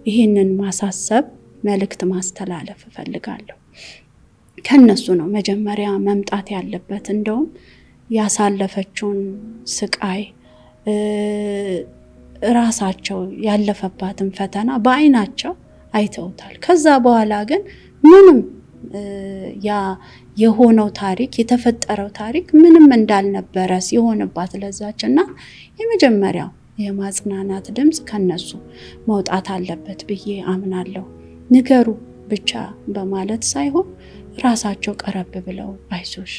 ይህንን ማሳሰብ መልእክት ማስተላለፍ እፈልጋለሁ። ከነሱ ነው መጀመሪያ መምጣት ያለበት። እንደውም ያሳለፈችውን ስቃይ ራሳቸው ያለፈባትን ፈተና በአይናቸው አይተውታል። ከዛ በኋላ ግን ምንም ያ የሆነው ታሪክ የተፈጠረው ታሪክ ምንም እንዳልነበረ ሲሆንባት ለዛችና የመጀመሪያው የማጽናናት ድምጽ ከነሱ መውጣት አለበት ብዬ አምናለሁ። ንገሩ ብቻ በማለት ሳይሆን ራሳቸው ቀረብ ብለው አይዞሽ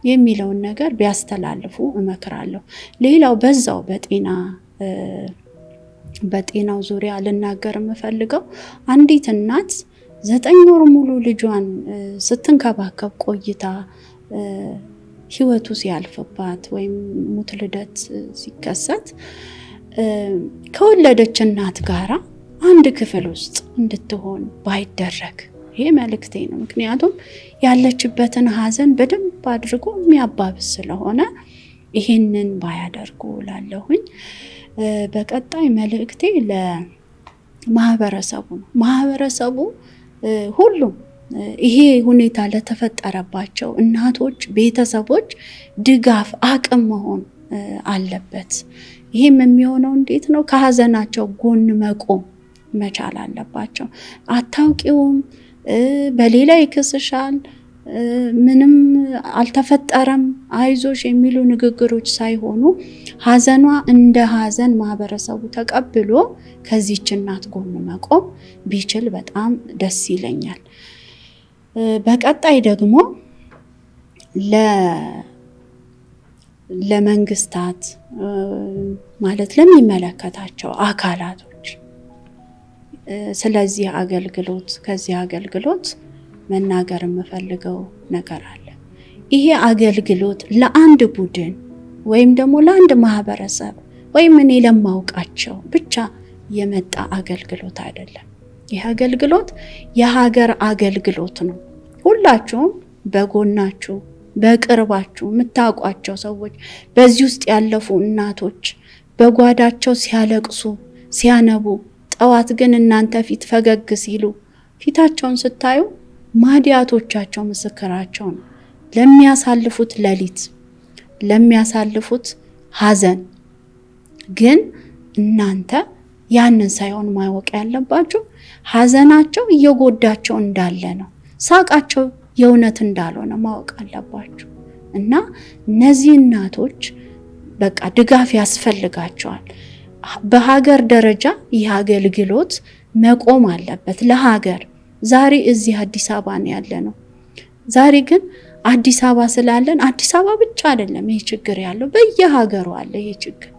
የሚለውን ነገር ቢያስተላልፉ እመክራለሁ። ሌላው በዛው በጤናው ዙሪያ ልናገር የምፈልገው አንዲት እናት 9 ወር ሙሉ ልጇን ስትንከባከብ ቆይታ ህይወቱ ሲያልፍባት ወይም ሞት ልደት ሲከሰት ከወለደች እናት ጋራ አንድ ክፍል ውስጥ እንድትሆን ባይደረግ ይሄ መልእክቴ ነው። ምክንያቱም ያለችበትን ሀዘን በደንብ አድርጎ የሚያባብስ ስለሆነ ይሄንን ባያደርጉ ላለሁኝ። በቀጣይ መልእክቴ ለማህበረሰቡ ነው። ማህበረሰቡ ሁሉም ይሄ ሁኔታ ለተፈጠረባቸው እናቶች፣ ቤተሰቦች ድጋፍ አቅም መሆን አለበት። ይሄም የሚሆነው እንዴት ነው? ከሀዘናቸው ጎን መቆም መቻል አለባቸው። አታውቂውም፣ በሌላ ይክስሻል፣ ምንም አልተፈጠረም፣ አይዞሽ የሚሉ ንግግሮች ሳይሆኑ ሀዘኗ እንደ ሀዘን ማህበረሰቡ ተቀብሎ ከዚህች እናት ጎን መቆም ቢችል በጣም ደስ ይለኛል። በቀጣይ ደግሞ ለመንግስታት ማለት ለሚመለከታቸው አካላቶች ስለዚህ አገልግሎት ከዚህ አገልግሎት መናገር የምፈልገው ነገር አለ። ይሄ አገልግሎት ለአንድ ቡድን ወይም ደግሞ ለአንድ ማህበረሰብ ወይም እኔ ለማውቃቸው ብቻ የመጣ አገልግሎት አይደለም። ይህ አገልግሎት የሀገር አገልግሎት ነው። ሁላችሁም በጎናችሁ በቅርባችሁ የምታውቋቸው ሰዎች በዚህ ውስጥ ያለፉ እናቶች በጓዳቸው ሲያለቅሱ ሲያነቡ፣ ጠዋት ግን እናንተ ፊት ፈገግ ሲሉ ፊታቸውን ስታዩ ማዲያቶቻቸው ምስክራቸው ነው። ለሚያሳልፉት ሌሊት፣ ለሚያሳልፉት ሀዘን ግን እናንተ ያንን ሳይሆን ማወቅ ያለባችሁ ሀዘናቸው እየጎዳቸው እንዳለ ነው። ሳቃቸው የእውነት እንዳልሆነ ማወቅ አለባችሁ። እና እነዚህ እናቶች በቃ ድጋፍ ያስፈልጋቸዋል። በሀገር ደረጃ ይህ አገልግሎት መቆም አለበት ለሀገር። ዛሬ እዚህ አዲስ አበባ ነው ያለነው። ዛሬ ግን አዲስ አበባ ስላለን አዲስ አበባ ብቻ አይደለም ይሄ ችግር ያለው፣ በየሀገሩ አለ ይሄ ችግር።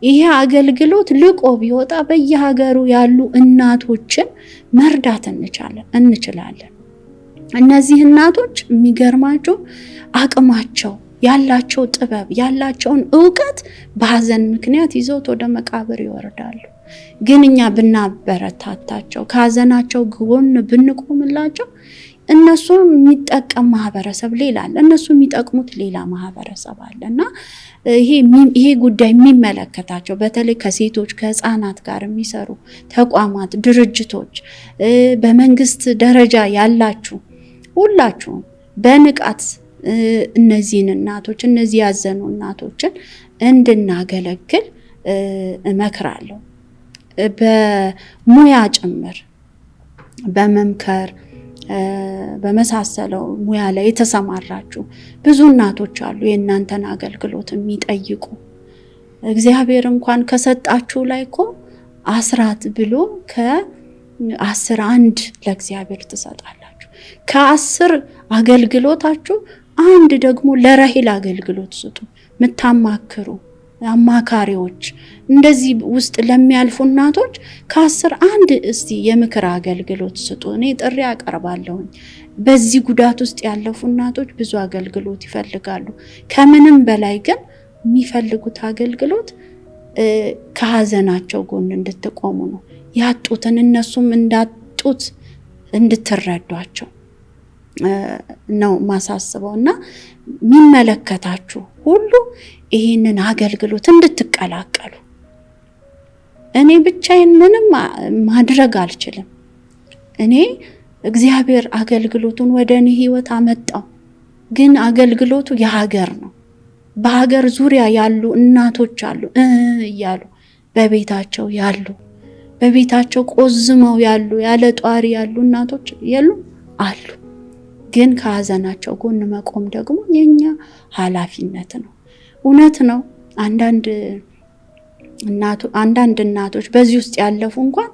ይሄ አገልግሎት ልቆ ቢወጣ በየሀገሩ ያሉ እናቶችን መርዳት እንችላለን። እነዚህ እናቶች የሚገርማቸው አቅማቸው ያላቸው ጥበብ ያላቸውን ዕውቀት በሀዘን ምክንያት ይዘውት ወደ መቃብር ይወርዳሉ። ግን እኛ ብናበረታታቸው ከሀዘናቸው ጎን ብንቆምላቸው እነሱ የሚጠቀም ማህበረሰብ ሌላ አለ፣ እነሱ የሚጠቅሙት ሌላ ማህበረሰብ አለ። እና ይሄ ጉዳይ የሚመለከታቸው በተለይ ከሴቶች ከህፃናት ጋር የሚሰሩ ተቋማት፣ ድርጅቶች፣ በመንግስት ደረጃ ያላችሁ ሁላችሁም በንቃት እነዚህን እናቶች እነዚህ ያዘኑ እናቶችን እንድናገለግል እመክራለሁ። በሙያ ጭምር በመምከር በመሳሰለው ሙያ ላይ የተሰማራችሁ ብዙ እናቶች አሉ የእናንተን አገልግሎት የሚጠይቁ። እግዚአብሔር እንኳን ከሰጣችሁ ላይ እኮ አስራት ብሎ ከ10 1 ለእግዚአብሔር ትሰጣላችሁ። ከ10 አገልግሎታችሁ አንድ ደግሞ ለራሔል አገልግሎት ስጡ። ምታማክሩ አማካሪዎች እንደዚህ ውስጥ ለሚያልፉ እናቶች ከ10 አንድ እስቲ የምክር አገልግሎት ስጡ። እኔ ጥሪ አቀርባለሁ። በዚህ ጉዳት ውስጥ ያለፉ እናቶች ብዙ አገልግሎት ይፈልጋሉ። ከምንም በላይ ግን የሚፈልጉት አገልግሎት ከሀዘናቸው ጎን እንድትቆሙ ነው። ያጡትን እነሱም እንዳጡት እንድትረዷቸው ነው ማሳስበው እና የሚመለከታችሁ ሁሉ ይህንን አገልግሎት እንድትቀላቀሉ። እኔ ብቻዬን ምንም ማድረግ አልችልም። እኔ እግዚአብሔር አገልግሎቱን ወደ እኔ ህይወት አመጣው፣ ግን አገልግሎቱ የሀገር ነው። በሀገር ዙሪያ ያሉ እናቶች አሉ እያሉ በቤታቸው ያሉ በቤታቸው ቆዝመው ያሉ ያለ ጧሪ ያሉ እናቶች የሉ አሉ። ግን ከሀዘናቸው ጎን መቆም ደግሞ የኛ ኃላፊነት ነው። እውነት ነው። አንዳንድ እናቶች በዚህ ውስጥ ያለፉ እንኳን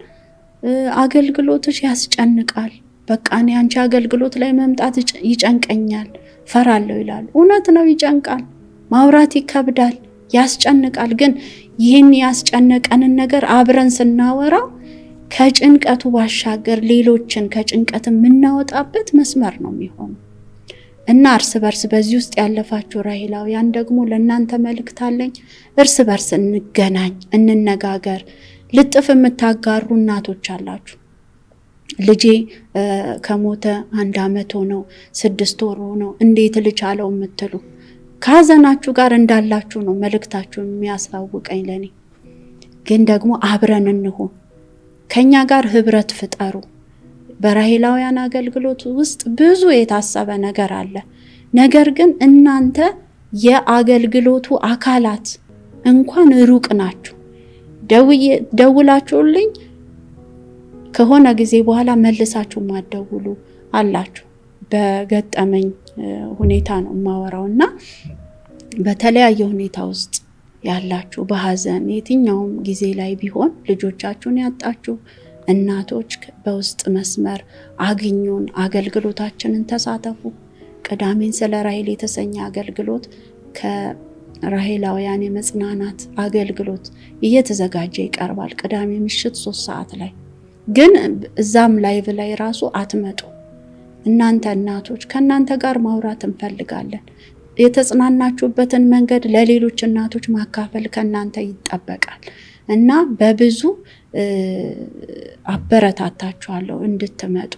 አገልግሎትሽ ያስጨንቃል፣ በቃ እኔ አንቺ አገልግሎት ላይ መምጣት ይጨንቀኛል፣ ፈራለሁ ይላሉ። እውነት ነው፣ ይጨንቃል፣ ማውራት ይከብዳል፣ ያስጨንቃል። ግን ይህን ያስጨነቀንን ነገር አብረን ስናወራው ከጭንቀቱ ባሻገር ሌሎችን ከጭንቀት የምናወጣበት መስመር ነው የሚሆነው እና እርስ በርስ በዚህ ውስጥ ያለፋችሁ ራሔላውያን ደግሞ ለእናንተ መልእክት አለኝ። እርስ በርስ እንገናኝ፣ እንነጋገር። ልጥፍ የምታጋሩ እናቶች አላችሁ። ልጄ ከሞተ 1 ዓመት ሆነው 6 ወር ሆነው እንዴት ልቻለው የምትሉ ከሀዘናችሁ ጋር እንዳላችሁ ነው መልእክታችሁ የሚያሳውቀኝ ለኔ። ግን ደግሞ አብረን እንሁን፣ ከኛ ጋር ህብረት ፍጠሩ። በራሔላውያን አገልግሎት ውስጥ ብዙ የታሰበ ነገር አለ። ነገር ግን እናንተ የአገልግሎቱ አካላት እንኳን ሩቅ ናችሁ። ደውላችሁልኝ ከሆነ ጊዜ በኋላ መልሳችሁ ማደውሉ አላችሁ። በገጠመኝ ሁኔታ ነው የማወራውና በተለያየ ሁኔታ ውስጥ ያላችሁ በሀዘን የትኛውም ጊዜ ላይ ቢሆን ልጆቻችሁን ያጣችሁ እናቶች በውስጥ መስመር አግኙን፣ አገልግሎታችንን ተሳተፉ። ቅዳሜን ስለ ራሔል የተሰኘ አገልግሎት ከራሔላውያን የመጽናናት አገልግሎት እየተዘጋጀ ይቀርባል። ቅዳሜ ምሽት 3 ሰዓት ላይ ግን እዛም ላይቭ ላይ ራሱ አትመጡ። እናንተ እናቶች ከእናንተ ጋር ማውራት እንፈልጋለን። የተጽናናችሁበትን መንገድ ለሌሎች እናቶች ማካፈል ከእናንተ ይጠበቃል እና በብዙ አበረታታችኋለሁ እንድትመጡ።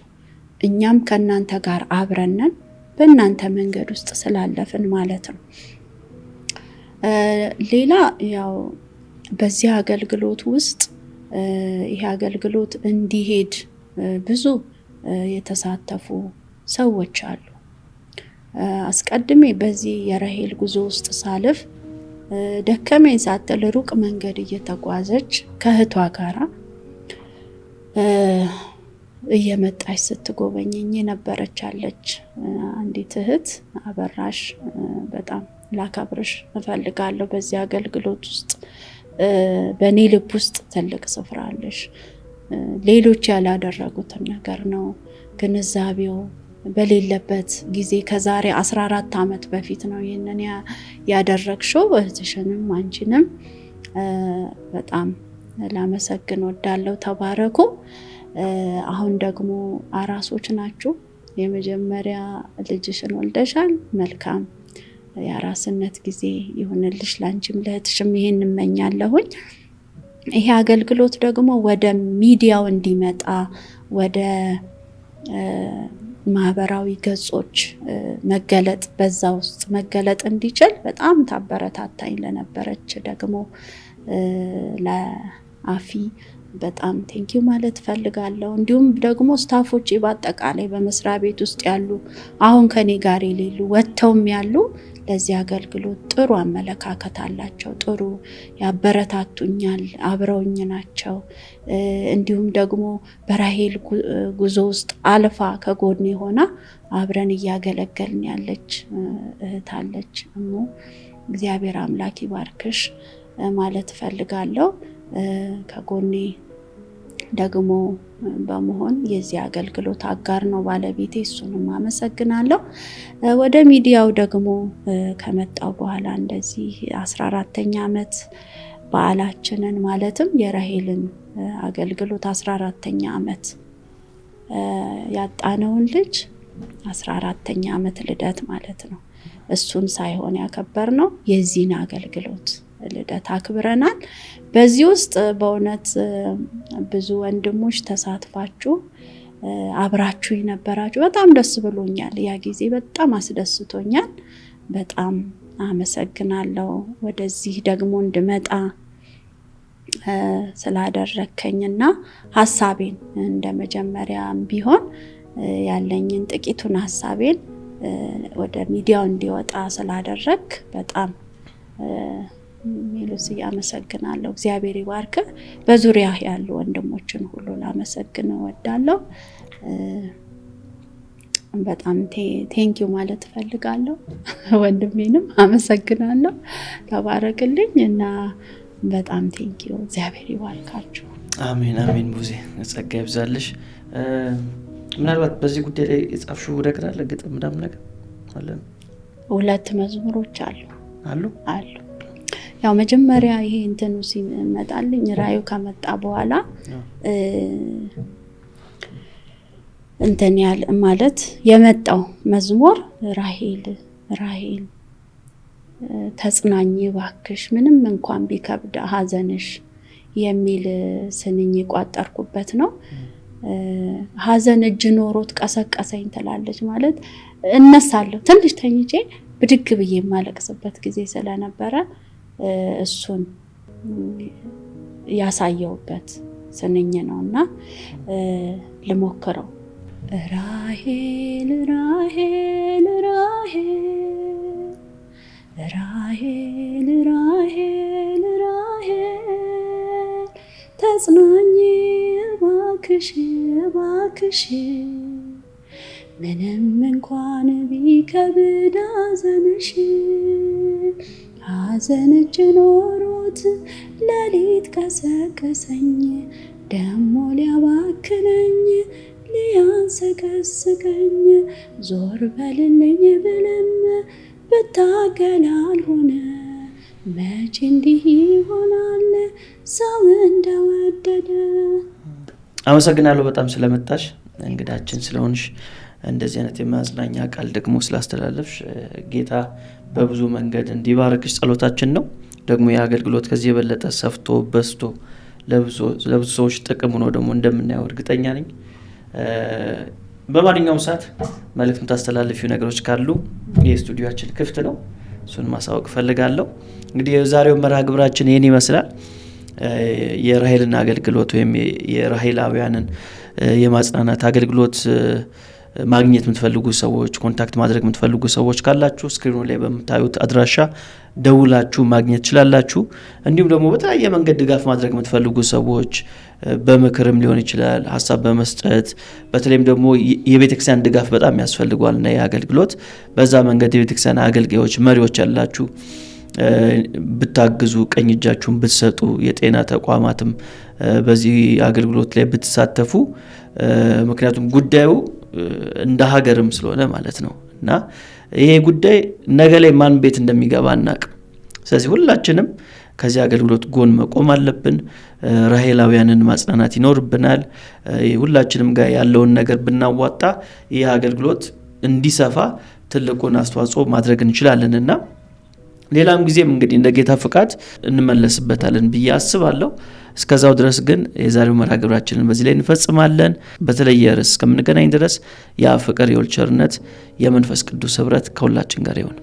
እኛም ከእናንተ ጋር አብረነን በእናንተ መንገድ ውስጥ ስላለፍን ማለት ነው። ሌላ ያው በዚህ አገልግሎት ውስጥ ይሄ አገልግሎት እንዲሄድ ብዙ የተሳተፉ ሰዎች አሉ። አስቀድሜ በዚህ የራሔል ጉዞ ውስጥ ሳልፍ ደከመኝ ሳትል ሩቅ መንገድ እየተጓዘች ከእህቷ ጋራ እየመጣች ስትጎበኘኝ የነበረች አለች አንዲት እህት። አበራሽ፣ በጣም ላከብርሽ እፈልጋለሁ። በዚህ አገልግሎት ውስጥ በእኔ ልብ ውስጥ ትልቅ ስፍራ አለሽ። ሌሎች ያላደረጉትን ነገር ነው ግንዛቤው በሌለበት ጊዜ ከዛሬ 14 ዓመት በፊት ነው ይህንን ያደረግሽው። እህትሽንም አንቺንም በጣም ላመሰግን ወዳለሁ። ተባረኩ። አሁን ደግሞ አራሶች ናችሁ። የመጀመሪያ ልጅሽን ወልደሻል። መልካም የአራስነት ጊዜ ይሁንልሽ። ላንቺም ለእህትሽም ይሄን እመኛለሁኝ። ይሄ አገልግሎት ደግሞ ወደ ሚዲያው እንዲመጣ ወደ ማህበራዊ ገጾች መገለጥ በዛ ውስጥ መገለጥ እንዲችል በጣም ታበረታታኝ ለነበረች ደግሞ ለአፊ በጣም ቴንኪው ማለት ፈልጋለሁ። እንዲሁም ደግሞ ስታፎች በአጠቃላይ በመስሪያ ቤት ውስጥ ያሉ አሁን ከኔ ጋር የሌሉ ወጥተውም ያሉ ለዚህ አገልግሎት ጥሩ አመለካከት አላቸው። ጥሩ ያበረታቱኛል፣ አብረውኝ ናቸው። እንዲሁም ደግሞ በራሔል ጉዞ ውስጥ አልፋ ከጎኔ ሆና አብረን እያገለገልን ያለች እህት አለች። እግዚአብሔር አምላክ ይባርክሽ ማለት ፈልጋለሁ። ከጎኔ ደግሞ በመሆን የዚህ አገልግሎት አጋር ነው ባለቤቴ። እሱንም አመሰግናለሁ። ወደ ሚዲያው ደግሞ ከመጣው በኋላ እንደዚህ 14ኛ ዓመት በዓላችንን ማለትም የራሔልን አገልግሎት 14ኛ ዓመት ያጣነውን ልጅ 14ኛ ዓመት ልደት ማለት ነው። እሱን ሳይሆን ያከበርነው የዚህን አገልግሎት ልደት አክብረናል። በዚህ ውስጥ በእውነት ብዙ ወንድሞች ተሳትፋችሁ አብራችሁ የነበራችሁ በጣም ደስ ብሎኛል። ያ ጊዜ በጣም አስደስቶኛል። በጣም አመሰግናለሁ። ወደዚህ ደግሞ እንድመጣ ስላደረከኝና ሀሳቤን እንደ መጀመሪያም ቢሆን ያለኝን ጥቂቱን ሀሳቤን ወደ ሚዲያው እንዲወጣ ስላደረክ በጣም ሜሎስ አመሰግናለሁ። እግዚአብሔር ይባርክ። በዙሪያ ያሉ ወንድሞችን ሁሉ ላመሰግን እወዳለሁ። በጣም ቴንኪው ማለት እፈልጋለሁ። ወንድሜንም አመሰግናለሁ። ተባረክልኝ እና በጣም ቴንኪው። እግዚአብሔር ይባርካችሁ። አሜን አሜን። ቡዜ ጸጋ ይብዛልሽ። ምናልባት በዚህ ጉዳይ ላይ የጻፍሽው ነገር አለ? ግጥም ምናምን ነገር አለ? 2 መዝሙሮች አሉ አሉ አሉ። ያው መጀመሪያ ይሄ እንትኑ ሲመጣልኝ ራእዩ ከመጣ በኋላ እንትን ያለ ማለት የመጣው መዝሙር ራሔል ተጽናኝ ባክሽ ምንም እንኳን ቢከብድ ሀዘንሽ የሚል ስንኝ የቋጠርኩበት ነው። ሀዘን እጅ ኖሮት ቀሰቀሰኝ ትላለች ማለት እነሳለሁ። ትንሽ ተኝቼ ብድግ ብዬ የማለቅስበት ጊዜ ስለነበረ እሱን ያሳየውበት ስንኝ ነውና ልሞክረው። ራሔል ራሔል ራሔል ራሔል ራሔል ራሔል ተጽናኝ እባክሽ እባክሽ ምንም እንኳን ቢከብድ ሐዘንሽ ሐዘን እጅ ኖሮት ሌሊት ቀሰቀሰኝ ደሞ ሊያባክነኝ ሊያንሰቀስቀኝ ዞር በልልኝ ብለም ብታገል አልሆነ መቼ እንዲህ ይሆናል ሰው እንደወደደ። አመሰግናለሁ በጣም ስለመጣሽ እንግዳችን ስለሆንሽ እንደዚህ አይነት የማጽናኛ ቃል ደግሞ ስላስተላለፍሽ ጌታ በብዙ መንገድ እንዲባርክሽ ጸሎታችን ነው። ደግሞ የአገልግሎት ከዚህ የበለጠ ሰፍቶ በስቶ ለብዙ ሰዎች ጥቅም ሆኖ ደግሞ እንደምናየው እርግጠኛ ነኝ። በማንኛውም ሰዓት መልእክት የምታስተላልፊው ነገሮች ካሉ የስቱዲዮአችን ክፍት ነው። እሱን ማሳወቅ ፈልጋለሁ። እንግዲህ የዛሬው መርሃ ግብራችን ይሄን ይመስላል። የራሔልን አገልግሎት ወይም የራሔላውያንን የማጽናናት አገልግሎት ማግኘት የምትፈልጉ ሰዎች፣ ኮንታክት ማድረግ የምትፈልጉ ሰዎች ካላችሁ ስክሪኑ ላይ በምታዩት አድራሻ ደውላችሁ ማግኘት ትችላላችሁ። እንዲሁም ደግሞ በተለያየ መንገድ ድጋፍ ማድረግ የምትፈልጉ ሰዎች በምክርም ሊሆን ይችላል፣ ሀሳብ በመስጠት በተለይም ደግሞ የቤተክርስቲያን ድጋፍ በጣም ያስፈልጓልና የአገልግሎት በዛ መንገድ የቤተክርስቲያን አገልጋዮች መሪዎች ያላችሁ ብታግዙ፣ ቀኝ እጃችሁን ብትሰጡ፣ የጤና ተቋማትም በዚህ አገልግሎት ላይ ብትሳተፉ ምክንያቱም ጉዳዩ እንደ ሀገርም ስለሆነ ማለት ነው እና ይሄ ጉዳይ ነገ ላይ ማን ቤት እንደሚገባ አናውቅም። ስለዚህ ሁላችንም ከዚህ አገልግሎት ጎን መቆም አለብን። ራሔላውያንን ማጽናናት ይኖርብናል። ሁላችንም ጋር ያለውን ነገር ብናዋጣ ይህ አገልግሎት እንዲሰፋ ትልቁን አስተዋጽኦ ማድረግ እንችላለንና ሌላም ጊዜም እንግዲህ እንደ ጌታ ፍቃድ እንመለስበታለን ብዬ አስባለሁ። እስከዛው ድረስ ግን የዛሬው መርሃ ግብራችንን በዚህ ላይ እንፈጽማለን። በተለየ ርዕስ እስከምንገናኝ ድረስ ያ ፍቅር፣ የወልድ ቸርነት፣ የመንፈስ ቅዱስ ኅብረት ከሁላችን ጋር ይሁን።